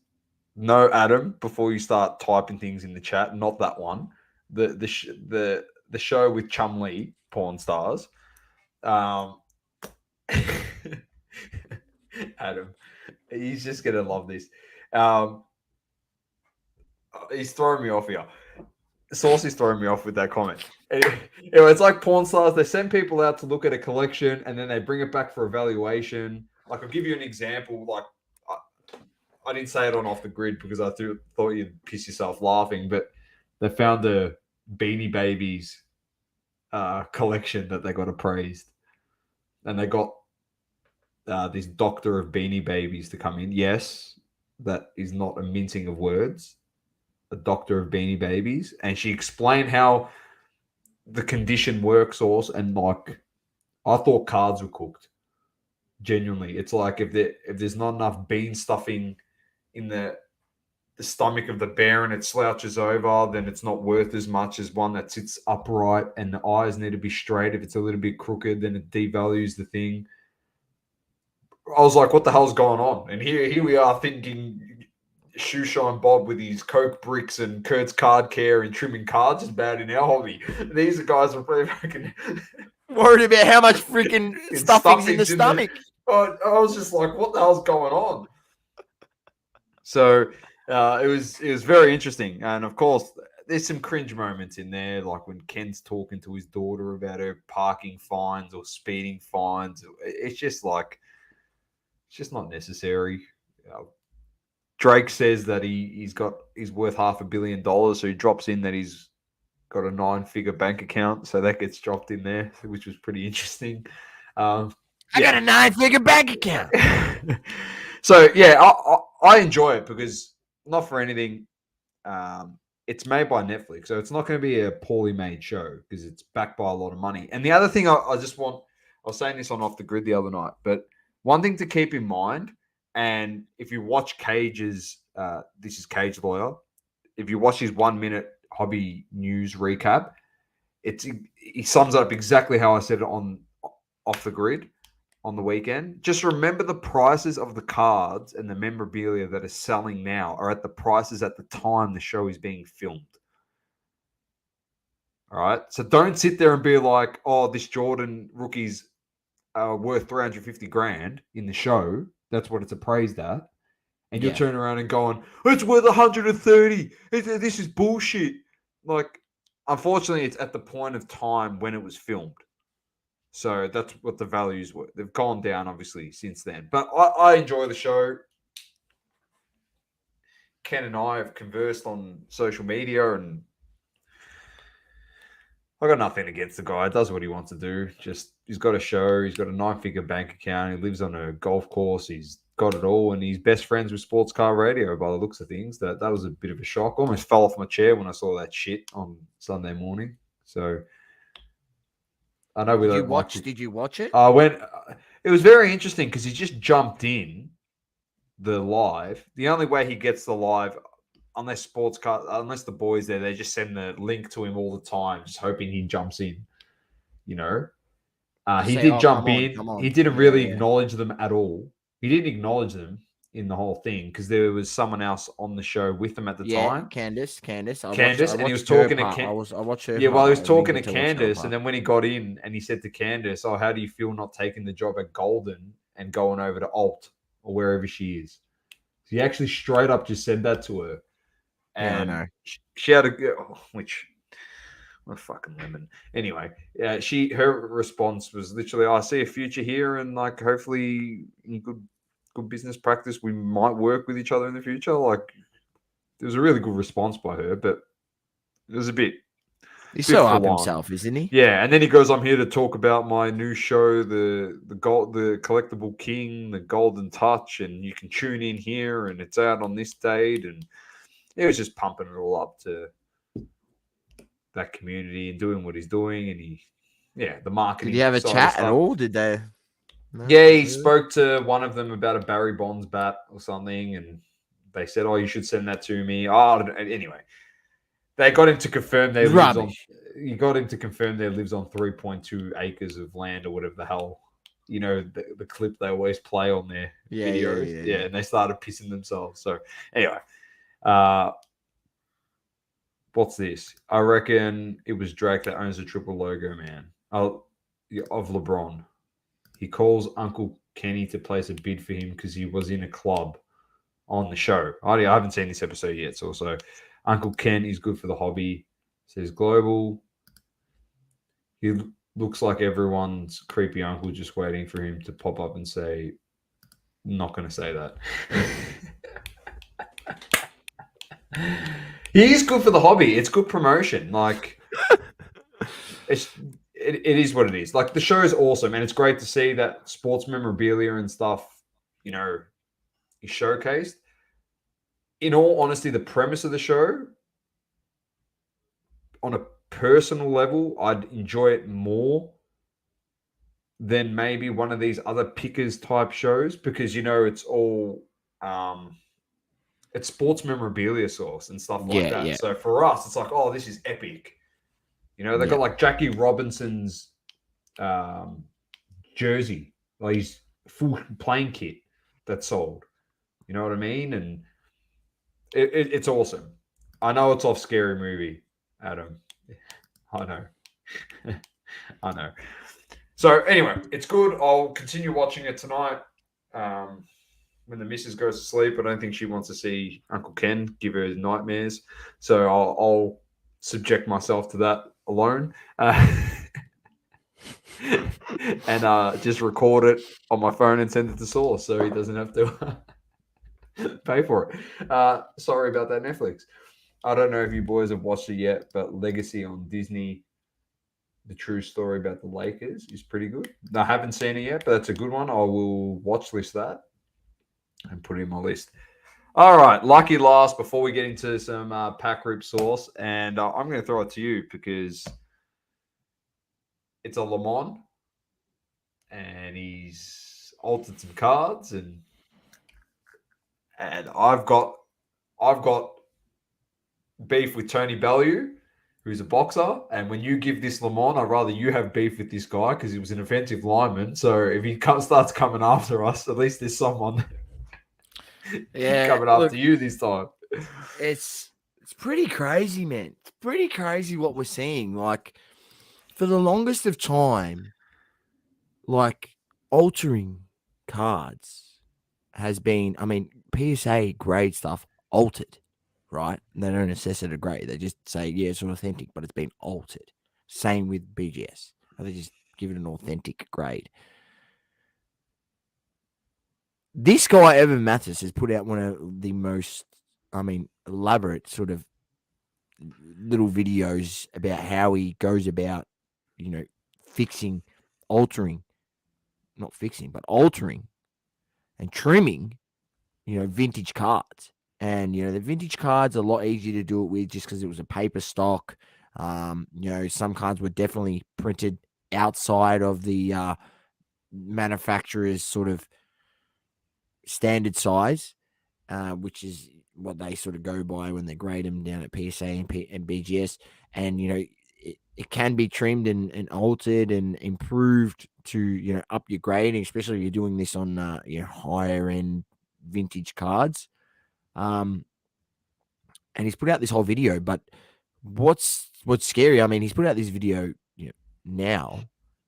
No Adam before you start typing things in the chat. Not that one. The show with Chumley porn stars. Um, Adam, he's just gonna love this. Um, he's throwing me off here. Saucy's throwing me off with that comment. Anyway, it's like porn stars. They send people out to look at a collection and then they bring it back for evaluation. Like, I'll give you an example. Like, I didn't say it on Off the Grid because I thought you'd piss yourself laughing, but they found the Beanie Babies collection that they got appraised. And they got this doctor of Beanie Babies to come in. Yes, that is not a mincing of words. A doctor of Beanie Babies. And she explained how the condition works also, and like I thought cards were cooked. Genuinely, it's like if there's not enough bean stuffing in the stomach of the bear and it slouches over, then it's not worth as much as one that sits upright and the eyes need to be straight. If it's a little bit crooked, then it devalues the thing. I was like, what the hell's going on? And here we are thinking Shoeshine Bob with his Coke bricks and Kurt's card care and trimming cards is bad in our hobby. These guys are pretty fucking Worried about how much freaking stuffing's in the stomach. I was just like, what the hell's going on? So it was very interesting, and of course, there's some cringe moments in there, like when Ken's talking to his daughter about her parking fines or speeding fines. It's just like, it's just not necessary. Drake says that he's worth $500 million, so he drops in that he's got a 9-figure bank account, so that gets dropped in there, which was pretty interesting. I got a 9-figure bank account. So yeah, I enjoy it because not for anything. It's made by Netflix, so it's not going to be a poorly made show because it's backed by a lot of money. And the other thing I was saying this on Off the Grid the other night, but one thing to keep in mind, and if you watch Cage's, this is Cage Lawyer, if you watch his 1-minute hobby news recap, he sums it up exactly how I said it on Off the Grid on the weekend. Just remember the prices of the cards and the memorabilia that are selling now are at the prices at the time the show is being filmed. All right. So don't sit there and be like, oh, this Jordan rookie's worth 350 grand in the show. That's what it's appraised at. And you'll turn around and going, it's worth 130. This is bullshit. Like, unfortunately, it's at the point of time when it was filmed. So that's what the values were. They've gone down, obviously, since then. But I enjoy the show. Ken and I have conversed on social media, and I got nothing against the guy. Does what he wants to do. Just he's got a show. He's got a 9-figure bank account. He lives on a golf course. He's got it all, and he's best friends with Sports Car Radio by the looks of things. That was a bit of a shock. Almost fell off my chair when I saw that shit on Sunday morning. So I know we don't watch it. Did you watch it? It was very interesting because he just jumped in the live. The only way he gets the live, unless the boys there, they just send the link to him all the time, just hoping he jumps in. You know, he did jump in. He didn't really acknowledge them at all. He didn't acknowledge them in the whole thing because there was someone else on the show with them at the time. Candace. And he was talking to Candace. I watched her. Yeah, well, he was talking to Candace, and then when he got in, and he said to Candace, "Oh, how do you feel not taking the job at Golden and going over to Alt or wherever she is?" So he actually straight up just said that to her, and I know. she had which. What a fucking lemon. Anyway, her response was literally, "I see a future here, and like hopefully in good business practice, we might work with each other in the future." Like, it was a really good response by her, but it was a bit. He's so up himself, isn't he? Yeah, and then he goes, "I'm here to talk about my new show, the Collectible King, the Golden Touch, and you can tune in here, and it's out on this date." And he was just pumping it all up to that community and doing what he's doing, and the marketing. Did he have a chat at all? Did they? No, yeah, he spoke to one of them about a Barry Bonds bat or something, and they said, "Oh, you should send that to me." Oh, anyway, they got him to confirm they lives on. You got him to confirm they lives on 3.2 acres of land or whatever the hell. You know, the clip they always play on their videos. Yeah, and they started pissing themselves. So anyway, what's this? I reckon it was Drake that owns the triple logo, man. Of LeBron. He calls Uncle Kenny to place a bid for him because he was in a club on the show. I haven't seen this episode yet. So also, Uncle Ken is good for the hobby. Says global. He looks like everyone's creepy uncle just waiting for him to pop up and say, "Not going to say that." He is good for the hobby. It's good promotion. Like, it is what it is. Like, the show is awesome, and it's great to see that sports memorabilia and stuff, is showcased. In all honesty, the premise of the show, on a personal level, I'd enjoy it more than maybe one of these other pickers type shows because, it's all... it's sports memorabilia source and stuff like that. Yeah. So for us, it's like, oh, this is epic. They got like Jackie Robinson's jersey, like his full playing kit that's sold. You know what I mean? And it's awesome. I know it's off Scary Movie, Adam. I know. I know. So anyway, it's good. I'll continue watching it tonight. When the missus goes to sleep, I don't think she wants to see Uncle Ken give her nightmares. So I'll subject myself to that alone. And just record it on my phone and send it to Source so he doesn't have to pay for it. Sorry about that, Netflix. I don't know if you boys have watched it yet, but Legacy on Disney, the true story about the Lakers, is pretty good. I haven't seen it yet, but that's a good one. I will watch list that and put it in my list. All right, lucky last before we get into some pack rip sauce, and I'm going to throw it to you because it's a Le Mans, and he's altered some cards, and I've got beef with Tony Bellew, who's a boxer, and when you give this Le Mans, I'd rather you have beef with this guy because he was an offensive lineman. So if he starts coming after us, at least there's someone coming after you this time. It's pretty crazy, man. It's pretty crazy what we're seeing. Like, for the longest of time, like, altering cards has been, I mean, PSA grade stuff altered, right? They don't assess it a grade. They just say, yeah, it's authentic, but it's been altered. Same with BGS. They just give it an authentic grade. This guy, Evan Mathis, has put out one of the most, elaborate sort of little videos about how he goes about, altering and trimming, vintage cards. And, the vintage cards are a lot easier to do it with just because it was a paper stock. Some cards were definitely printed outside of the manufacturer's sort of standard size, which is what they sort of go by when they grade them down at PSA and BGS. And, it can be trimmed and altered and improved to, up your grading, especially if you're doing this on, higher end vintage cards. And he's put out this whole video, but what's scary, he's put out this video, now,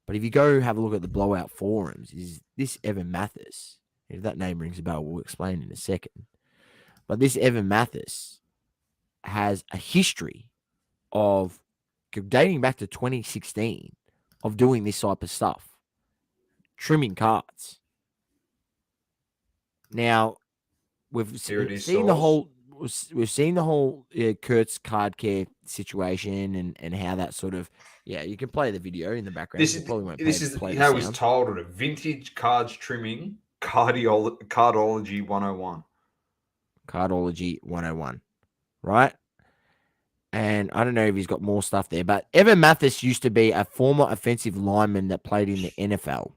but if you go have a look at the blowout forums, is this Evan Mathis, if that name rings a bell, we'll explain in a second. But this Evan Mathis has a history of dating back to 2016 of doing this type of stuff, trimming cards. Now, we've seen the whole Kurt's card care situation and how that sort of, you can play the video in the background. This is how he's told it: vintage cards trimming, cardology 101. Cardology 101, right? And I don't know if he's got more stuff there, but Evan Mathis used to be a former offensive lineman that played in the NFL.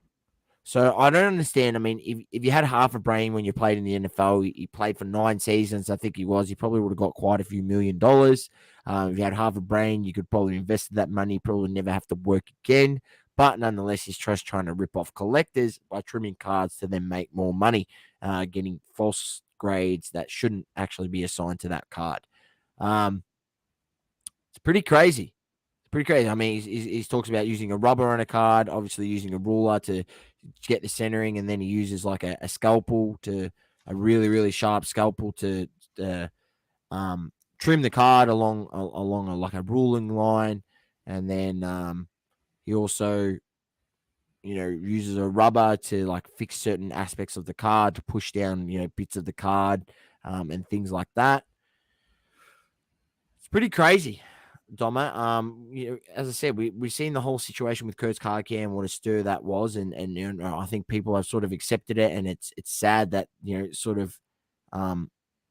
So I don't understand. If you had half a brain when you played in the NFL, he played for 9 seasons, I think he probably would have got quite a few $1 million. If you had half a brain, you could probably invest that money, probably never have to work again. But nonetheless, he's just trying to rip off collectors by trimming cards to then make more money, getting false grades that shouldn't actually be assigned to that card. It's pretty crazy. He talks about using a rubber on a card, obviously using a ruler to get the centering, and then he uses like a scalpel a really, really sharp scalpel to trim the card along like a ruling line. And then he also, uses a rubber to like fix certain aspects of the card to push down, bits of the card and things like that. It's pretty crazy, Doma. As I said, we've seen the whole situation with Kurt's card care and what a stir that was, and I think people have sort of accepted it, and it's sad that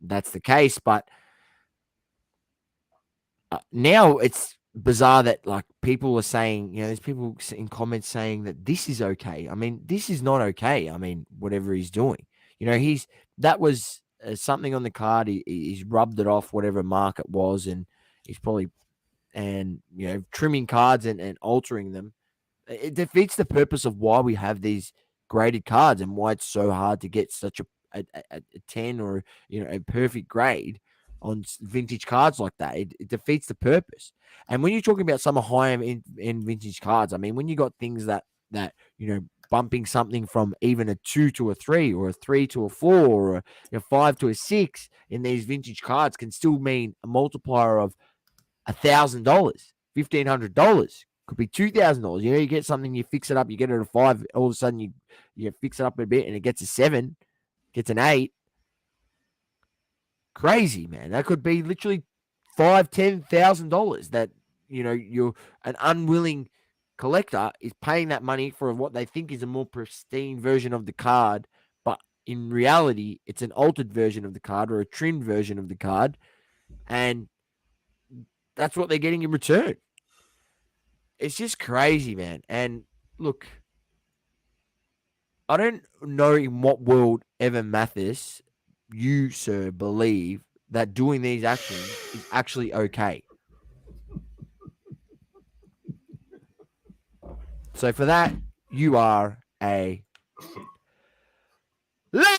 that's the case. But now it's bizarre that like people are saying, there's people in comments saying that this is okay. This is not okay. Whatever he's doing, that was something on the card. He's rubbed it off, whatever mark it was, and he's probably trimming cards and altering them. It defeats the purpose of why we have these graded cards and why it's so hard to get such a 10 or a perfect grade on vintage cards like that. It defeats the purpose. And when you're talking about some high end vintage cards, when you got things that bumping something from even a 2 to a 3 or a 3 to a 4 or a 5 to a 6 in these vintage cards can still mean a multiplier of $1,000, $1,500, could be $2,000. You get something, you fix it up, you get it a 5, all of a sudden you fix it up a bit and it gets a 7, gets an 8. Crazy, man. That could be literally $5,000-$10,000 that, you're an unwilling collector is paying that money for what they think is a more pristine version of the card, but in reality, it's an altered version of the card or a trimmed version of the card, and that's what they're getting in return. It's just crazy, man. And look, I don't know in what world, Evan Mathis, you, sir, believe that doing these actions is actually okay. So for that, you are a lemon.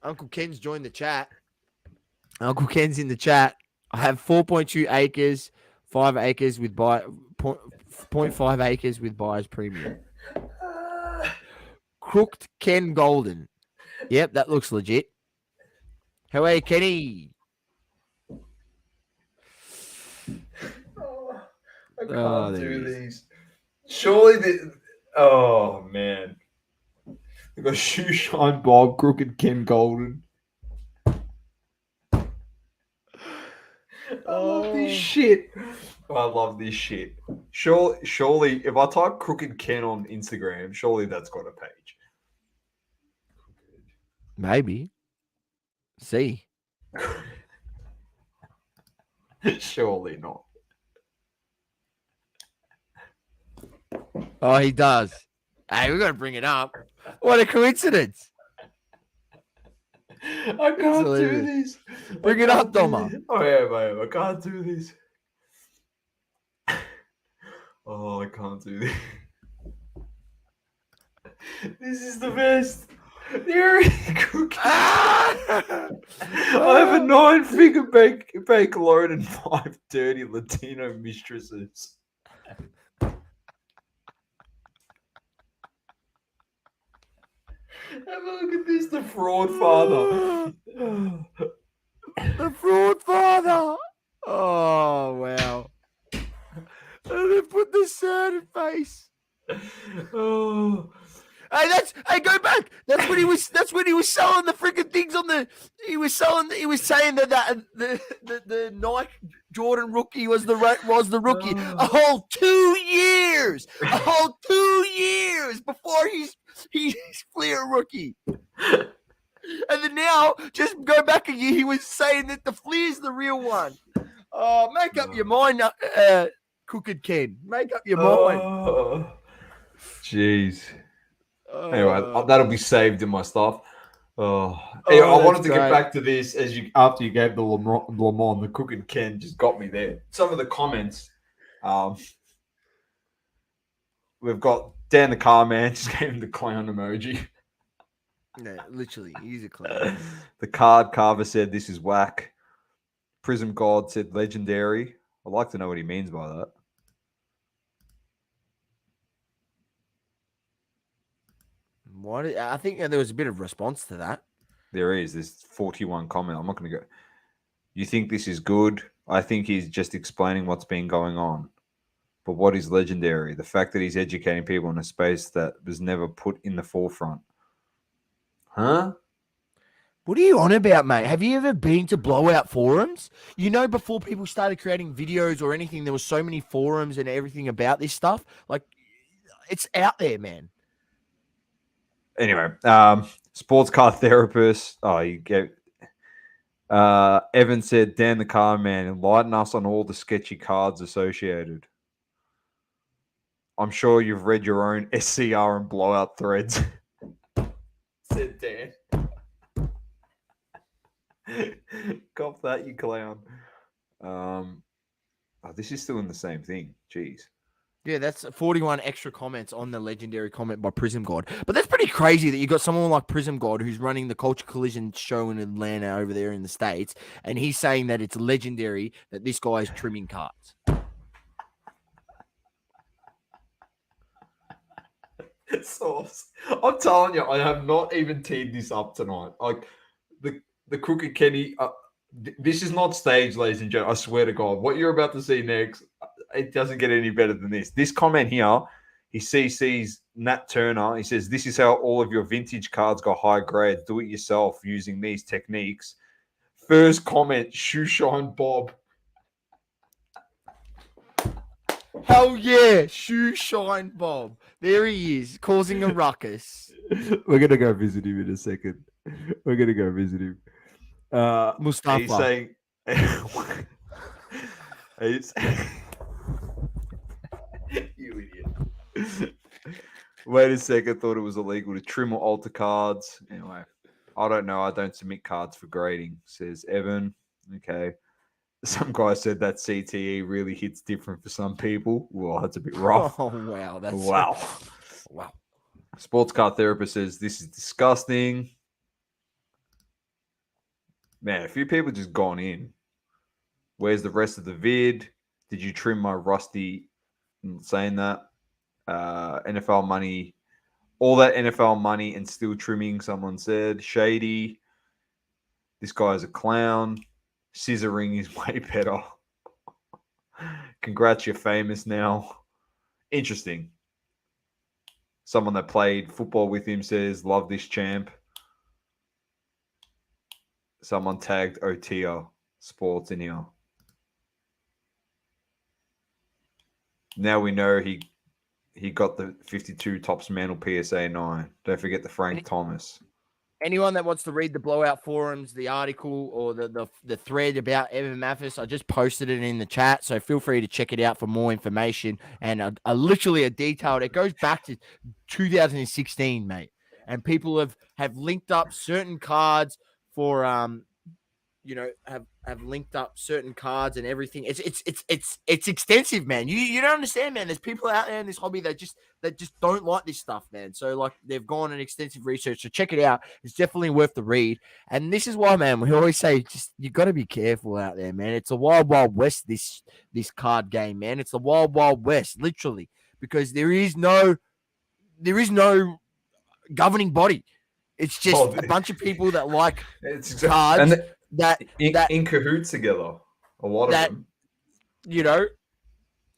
Uncle Ken's joined the chat. Uncle Ken's in the chat. I have 4.2 acres, 5 acres with 0.5 acres with buyer's premium. Crooked Ken Golden. Yep, that looks legit. How are you, Kenny? I can't do these. Surely oh, man. We've got Shoe Shine Bob, Crooked Ken Golden. I love this shit. I love this shit. Surely, if I type Crooked Ken on Instagram, surely that's got a page. Maybe. See. Surely not. Oh, he does. Hey, we got to bring it up. What a coincidence. I can't do this. Bring it up, Doma. Oh, yeah, mate. I can't do this. Oh, I can't do this. This is the best. There is cookies. I have a 9-figure bank loan and 5 dirty Latino mistresses. Have a look at this, the fraud father. The fraud father. Oh, wow. And they put the sad face. Oh. Hey, go back. That's when he was selling the freaking things on the. He was saying that the Nike Jordan rookie was the rookie. A whole 2 years. A whole 2 years before he's Fleer rookie. And then now, just go back a year. He was saying that the Fleer's the real one. Oh, make up your mind, Crooked Ken. Make up your mind. Jeez. Anyway, that'll be saved in my stuff. Anyway, I wanted to get back to this after you gave the Le Mans, the Crooked Ken just got me there. Some of the comments, we've got Dan the Car Man just gave him the clown emoji. No, literally, he's a clown. The Card Carver said this is whack. Prism God said legendary. I'd like to know what he means by that. I think there was a bit of response to that. There's 41 comment. I'm not going to go. You think this is good? I think he's just explaining what's been going on. But what is legendary? The fact that he's educating people in a space that was never put in the forefront. Huh? What are you on about, mate? Have you ever been to blowout forums? Before people started creating videos or anything, there was so many forums and everything about this stuff. Like, it's out there, man. Anyway, sports car therapist. Evan said, Dan the Car Man, enlighten us on all the sketchy cards associated. I'm sure you've read your own SCR and blowout threads. Said Dan. Cop that, you clown. This is still in the same thing. Jeez. Yeah, that's 41 extra comments on the legendary comment by Prism God. But that's pretty crazy that you got someone like Prism God who's running the Culture Collision show in Atlanta over there in the States, and he's saying that it's legendary that this guy is trimming cards. Sauce. I'm telling you, I have not even teed this up tonight. Like the Crooked Kenny, This is not staged, ladies and gentlemen. I swear to God, what you're about to see next, it doesn't get any better than this. This comment here, he CC's Nat Turner. He says, "This is how all of your vintage cards got high grades. Do it yourself using these techniques." First comment, Shoeshine Bob. Hell yeah, Shoe Shine Bob. There he is, causing a ruckus. We're gonna go visit him in a second. We're gonna go visit him. Mustafa. He's saying, he's, you idiot. Wait a second, thought it was illegal to trim or alter cards. Anyway, I don't know. I don't submit cards for grading, says Evan. Okay. Some guy said that CTE really hits different for some people. Well, that's a bit rough. Oh, wow. That's wow. Wow. Sports car therapist says this is disgusting. Man, a few people just gone in. Where's the rest of the vid? Did you trim my rusty? I'm not saying that. NFL money. All that NFL money and still trimming, someone said. Shady. This guy's a clown. Scissoring is way better. Congrats, you're famous now. Interesting. Someone that played football with him says, love this champ. Someone tagged Otia Sports in here. Now we know he got the 52 tops mantle PSA 9. Don't forget the Frank Thomas. Anyone that wants to read the Blowout Forums, the article or the thread about Evan Mathis, I just posted it in the chat. So feel free to check it out for more information. And literally a detailed, it goes back to 2016, mate. And people have linked up certain cards for have linked up certain cards and everything. It's extensive, man. You don't understand, man. There's people out there in this hobby that just don't like this stuff, man. So like they've gone on extensive research. So check it out. It's definitely worth the read. And this is why, man, we always say just you got to be careful out there, man. It's a wild west this card game, man. It's the wild west, literally, because there is no governing body. It's just a bunch of people that like cards. And that in cahoots together, a lot of them. You know,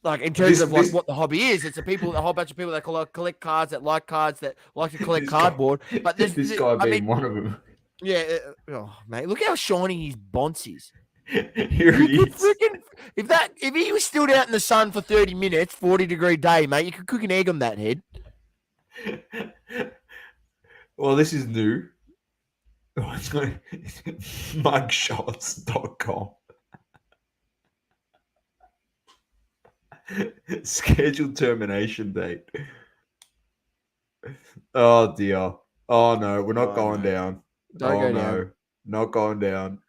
like in terms of what the hobby is, it's a whole bunch of people that collect cards, that like cards, that like to collect cardboard. But this guy being one of them. Yeah, mate, look how shiny his bonce is. Here he is. If he was stood out in the sun for 30 minutes, 40-degree day, mate, you could cook an egg on that head. Well, this is new. It's mugshots.com. Scheduled termination date. Oh dear. Oh no, we're not going down. Don't go down. Not going down.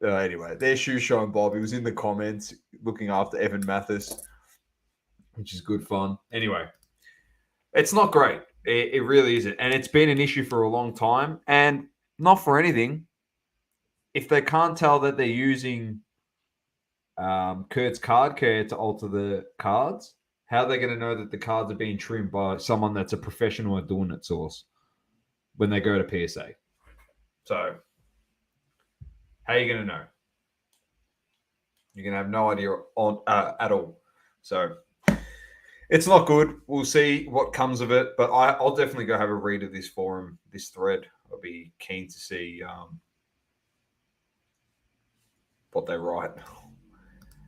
Anyway, there's Shoeshine Bob. He was in the comments looking after Evan Mathis, which is good fun. Anyway, it's not great. It really isn't. And it's been an issue for a long time. And not for anything. If they can't tell that they're using Kurt's card care to alter the cards, how are they going to know that the cards are being trimmed by someone that's a professional at doing it source when they go to PSA? So, how are you going to know? You're going to have no idea at all. So, it's not good. We'll see what comes of it, but I'll definitely go have a read of this forum, this thread. I'll be keen to see what they write.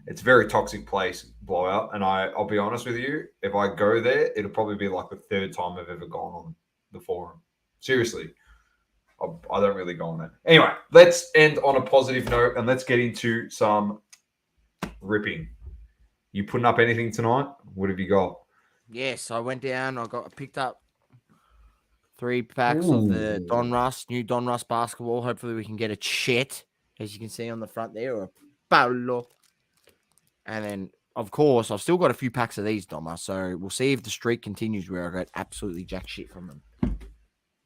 It's a very toxic place, Blowout, and I'll be honest with you, if I go there, it'll probably be like the third time I've ever gone on the forum. Seriously, I don't really go on that. Anyway, let's end on a positive note, and let's get into some ripping. You putting up anything tonight? What have you got? Yes, I went down. I picked up 3 packs of the new Donruss basketball. Hopefully we can get a Chet, as you can see on the front there, or a Paolo. And then, of course, I've still got a few packs of these, Doma. So we'll see if the streak continues where I got absolutely jack shit from them.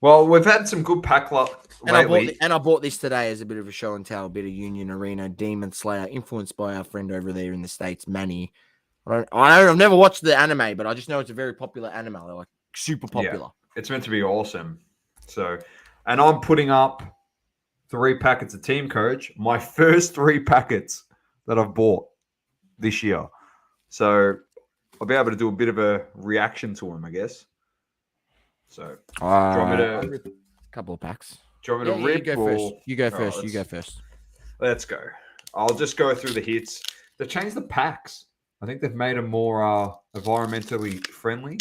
Well, we've had some good pack luck lately. I bought this today as a bit of a show and tell, a bit of Union Arena Demon Slayer, influenced by our friend over there in the States, Manny. I've never watched the anime, but I just know it's a very popular anime. They're like super popular. Yeah, it's meant to be awesome. So, and I'm putting up 3 packets of Team Coach. My first 3 packets that I've bought this year. So I'll be able to do a bit of a reaction to them, I guess. So, do you want me to... A couple of packs. Do you want me to rip? You go first. You go All first. right, You go first. Let's go. I'll just go through the hits. They've changed the packs. I think they've made them more environmentally friendly.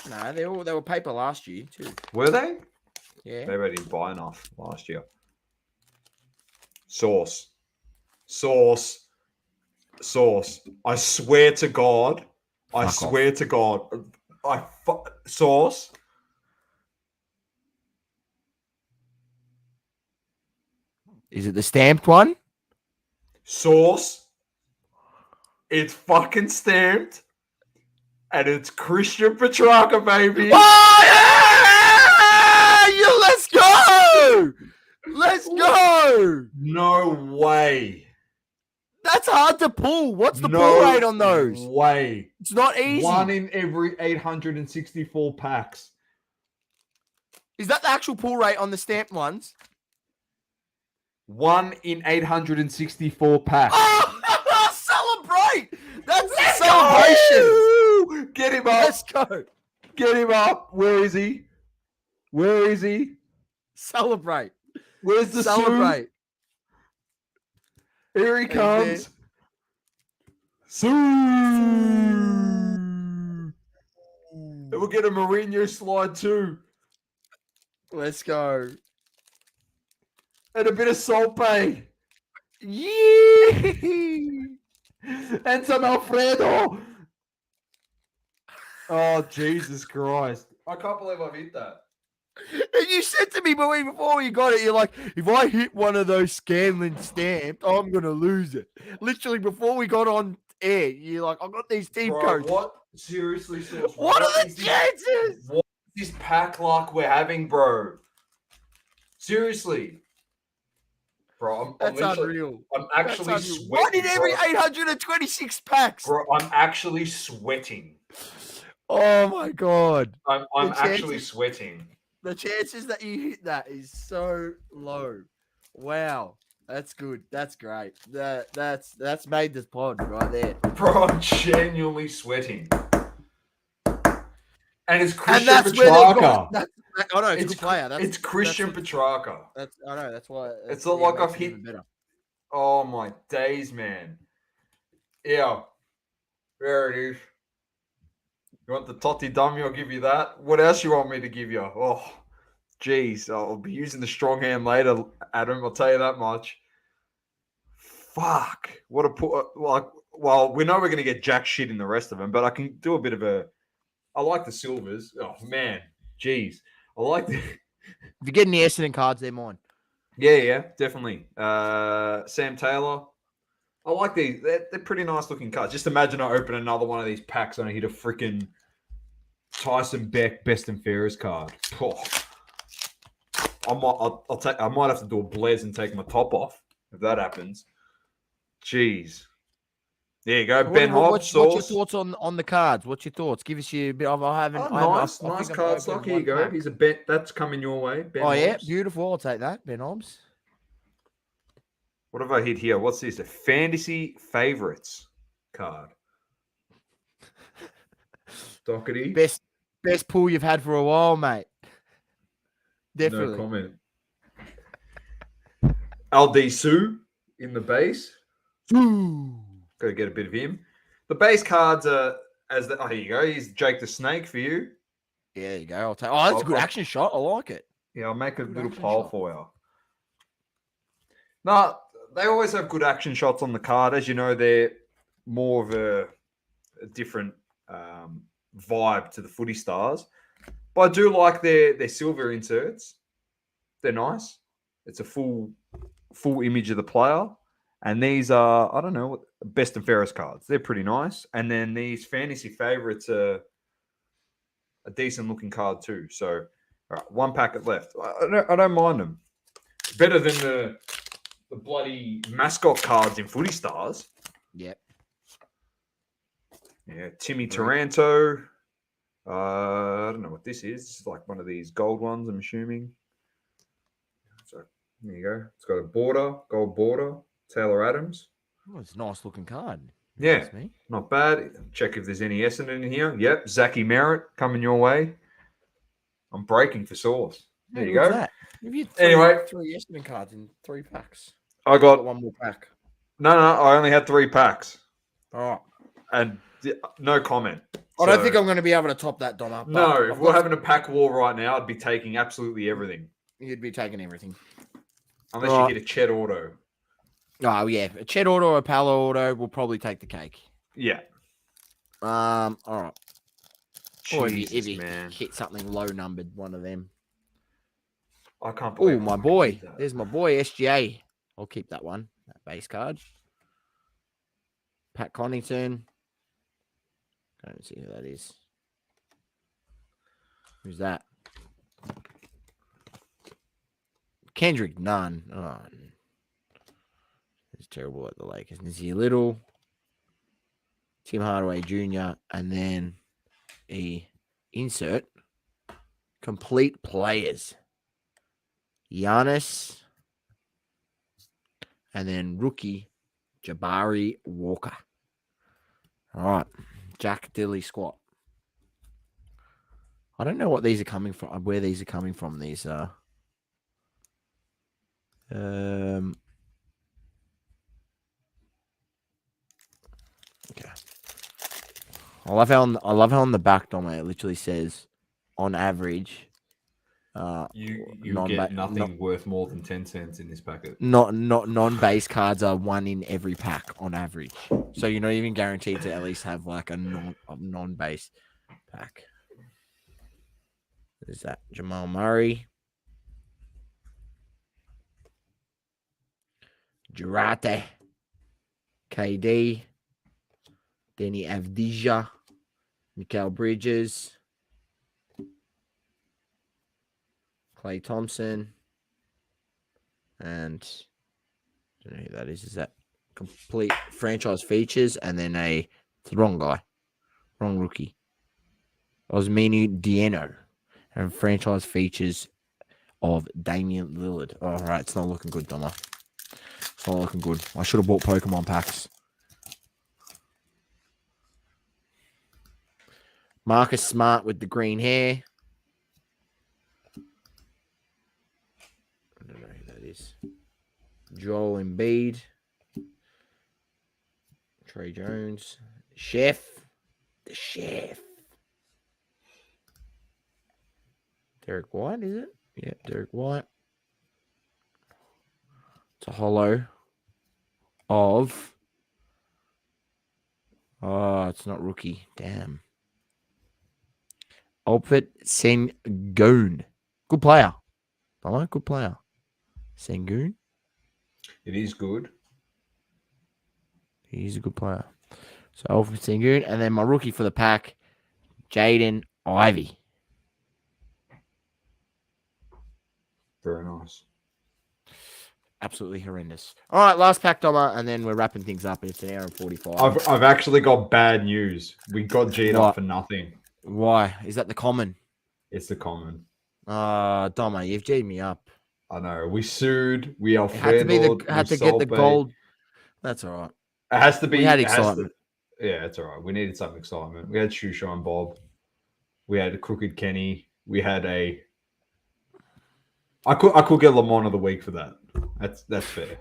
No, they were paper last year too. Were they? Yeah. Maybe I didn't buy enough last year. Sauce. I swear to God. Sauce. Is it the stamped one? Sauce. It's fucking stamped. And it's Christian Petrarca, baby. Oh, yeah! Let's go! Let's go! No way. That's hard to pull. What's the pull rate on those? No way. It's not easy. 1 in every 864 packs. Is that the actual pull rate on the stamped ones? 1 in 864 packs. Oh, celebrate! That's a celebration. Get him up. Let's go. Get him up. Where is he? Celebrate. Where's the celebrate? Sue? Here he comes. Sue. And we'll get a Mourinho slide too. Let's go. And a bit of Salt Bay. Yeah. And some Alfredo. Oh, Jesus Christ. I can't believe I've hit that. And you said to me before you got it, you're like, if I hit one of those Scanlon stamped, I'm going to lose it. Literally, before we got on air, you're like, I've got these team coaches. What? Seriously, Sauce? What are the chances? What is this pack luck we're having, bro? Seriously. Bro, That's unreal. I'm actually sweating. 1 in every 826 packs. Bro, I'm actually sweating. Oh, my God. I'm actually sweating. The chances that you hit that is so low. Wow. That's good. That's great. That's made this pod right there. Bro, I'm genuinely sweating. And it's Christian Petrarca. I know, it's a good player. It's Christian Petrarca. I know, that's why. It's not like I've hit. Oh, my days, man. Yeah. There it is. You want the Totti dummy? I'll give you that. What else you want me to give you? Oh, geez. I'll be using the strong hand later, Adam. I'll tell you that much. Fuck. What a put. Well, we know we're going to get jack shit in the rest of them, but I can do a bit of a. I like the silvers. Oh, man. Jeez. I like the. If you're getting the Essendon cards, they're mine. Yeah, definitely. Sam Taylor. I like these. They're pretty nice looking cards. Just imagine I open another one of these packs and I hit a freaking Tyson Beck Best and Fairest card. Oh. I might have to do a Blaze and take my top off if that happens. Jeez. There you go. Ben Hobbs. What's your thoughts on the cards? What's your thoughts? Give us your bit. Nice card stock. Here you go. Pack. Here's a bet that's coming your way. Ben Hobbs. Yeah, beautiful. I'll take that. Ben Hobbs. What have I hit here? What's this? A fantasy favorites card. Doherty. Best pull you've had for a while, mate. Definitely. No comment. LD Sue in the base. Got to get a bit of him. The base cards are here you go. Here's Jake the Snake for you. Yeah, there you go. I'll take. Oh, that's a good action shot. I like it. Yeah, I'll make a little poll for you. No, they always have good action shots on the card. As you know, they're more of a different vibe to the footy stars. But I do like their silver inserts. They're nice. It's a full image of the player. And these are, I don't know, best and fairest cards. They're pretty nice. And then these fantasy favorites are a decent looking card too. So, all right, 1 packet left. I don't mind them. Better than the bloody mascot cards in Footy Stars. Yep. Yeah, Timmy Taranto. I don't know what this is. It's like one of these gold ones, I'm assuming. There you go. It's got a border, gold border. Taylor Adams. Oh, it's a nice looking card. Yeah, That's me. not bad. Check if there's any Essendon in here. Yep, Zachy Merritt coming your way. I'm breaking for sauce. There Hey, you look go. at that. Have you Anyway. three Essendon cards in 3 packs? I got one more pack. No. I only had 3 packs. All right. And no comment. I don't think I'm going to be able to top that, Dom. No, if we're having a pack war right now, I'd be taking absolutely everything. You'd be taking everything. Unless you get a Ched auto. Oh, yeah. A Ched auto or a Palo auto will probably take the cake. Yeah. All right. Or if you man. hit something low numbered, one of them. I can't believe Oh, my boy. There's my boy, SGA. I'll keep that one. That base card. Pat Connaughton. I don't see who that is. Who's that? Kendrick Nunn. Oh, it's terrible at the Lakers. Izzy Little, Tim Hardaway Jr., and then insert complete players. Giannis, and then rookie Jabari Walker. All right, Jack Dilly squat. I don't know what these are coming from. Where these are coming from? These are. Okay. I love how on the back, Dom, it literally says, on average. You get nothing worth more than 10 cents in this packet. Not non-base cards are 1 in every pack on average. So you're not even guaranteed to at least have like a non-base pack. Is that Jamal Murray? Girate, KD, Denny Avdija, Mikal Bridges, Klay Thompson, and I don't know who that is. Is that complete franchise features? And then it's the wrong guy, wrong rookie. Osmini Dieno, and franchise features of Damian Lillard. All right, it's not looking good, Doma. It's not looking good. I should have bought Pokemon packs. Marcus Smart with the green hair. I don't know who that is. Joel Embiid. Trey Jones. Chef. The Chef. Derek White, is it? Yeah, Derek White. It's a holo of. Oh, it's not rookie. Damn. Alfred Sengun. Good player. I like good player. Sengun. It is good. He's a good player. So Alfred Sengun. And then my rookie for the pack, Jaden Ivey. Very nice. Absolutely horrendous. All right, last pack, Doma, and then we're wrapping things up. It's an hour and 45. I've actually got bad news. We got G'd up for nothing. Why? Is that the common? It's the common. Doma, you've G'd me up. I know. We sued. We are had to get the gold. That's all right. It has to be. We had excitement. Yeah, it's all right. We needed some excitement. We had Shoe Shine Bob. We had Crooked Kenny. We had a. I could get Lamont of the week for that. That's fair.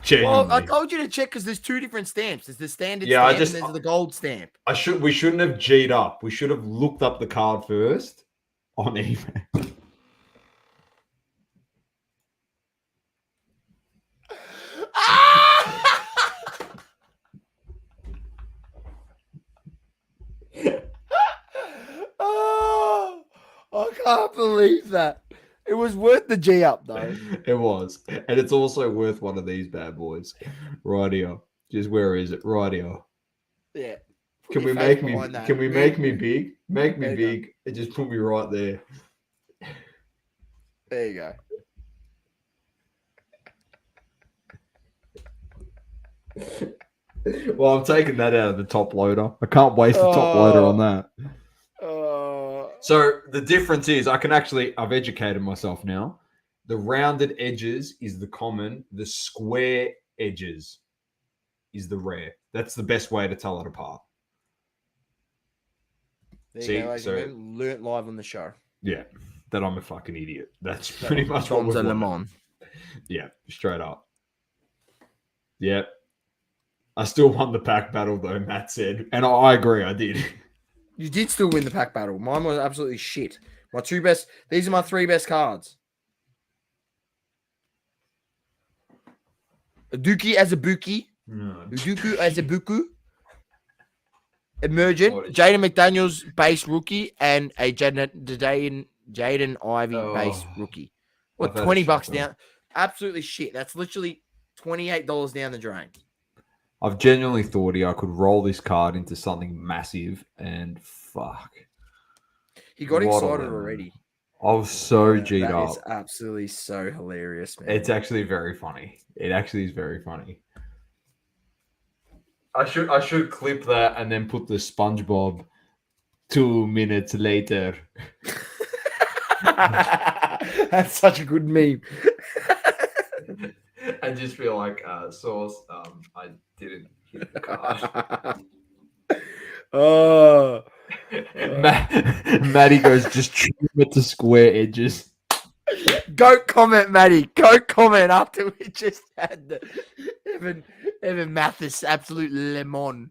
Genuinely. Well, I told you to check because there's 2 different stamps. There's the standard stamp and there's the gold stamp. We shouldn't have G'd up. We should have looked up the card first on eBay. Oh, I can't believe that. It was worth the G up, though. It was. And it's also worth one of these bad boys. Right here. Just where is it? Right here. Yeah. Can we make me big? Make me big and just put me right there. There you go. Well, I'm taking that out of the top loader. I can't waste the top loader on that. So the difference is I've educated myself now. The rounded edges is the common. The square edges is the rare. That's the best way to tell it apart. There See, you go, ladies so- and gentlemen. Learnt live on the show. Yeah, that I'm a fucking idiot. That's pretty much what Tom's we've a Le learned. Mans. Yeah, straight up. Yep. I still won the pack battle though, Matt said. And I agree, I did. You did still win the pack battle. Mine was absolutely shit. My two best. These are my three best cards. Aduki as a Buki. No. Uduku as a Buku. Emergent. What is- Jaden McDaniels base rookie. And a Jaden Ivey base rookie. What, I've had a $20 shocker. down? Absolutely shit. That's literally $28 down the drain. I've genuinely thought I could roll this card into something massive and fuck. He got What a excited lemon. already. I was so Yeah, G'd that up. is absolutely so hilarious, man. It's actually very funny. It actually is very funny. I should clip that and then put the SpongeBob 2 minutes later. That's such a good meme. And just be like, Source, I didn't hit the card. Oh, Matty goes, just trim it to square edges. go comment, Matty. Go comment after we just had the Evan Mathis absolute lemon.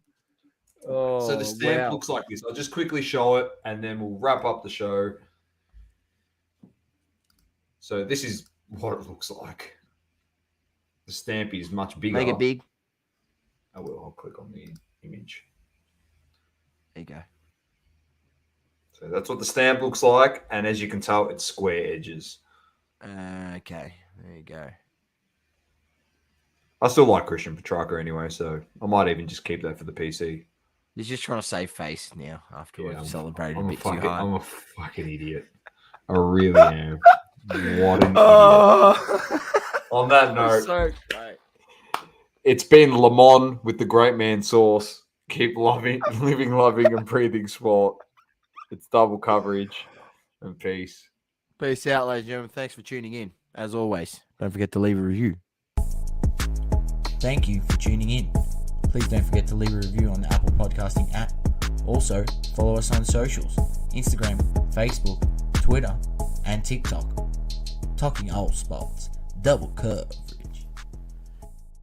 Oh, So the stamp wow. looks like this. I'll just quickly show it and then we'll wrap up the show. So this is what it looks like. The stamp is much bigger. Make it big. I will. I'll click on the image. There you go. So that's what the stamp looks like. And as you can tell, it's square edges. Okay, there you go. I still like Christian Petrarca anyway, so I might even just keep that for the PC. He's just trying to save face now after Yeah, we've celebrated a I'm a bit too hard. I'm a fucking idiot. I really am. What an idiot. Oh, On that note, so great. it's been Lamont with the Great Man Sauce. Keep loving, living, loving, and breathing sport. It's double coverage and peace. Peace out, ladies and gentlemen. Thanks for tuning in. As always, don't forget to leave a review. Thank you for tuning in. Please don't forget to leave a review on the Apple Podcasting app. Also, follow us on socials, Instagram, Facebook, Twitter, and TikTok. Talking all sports, double coverage.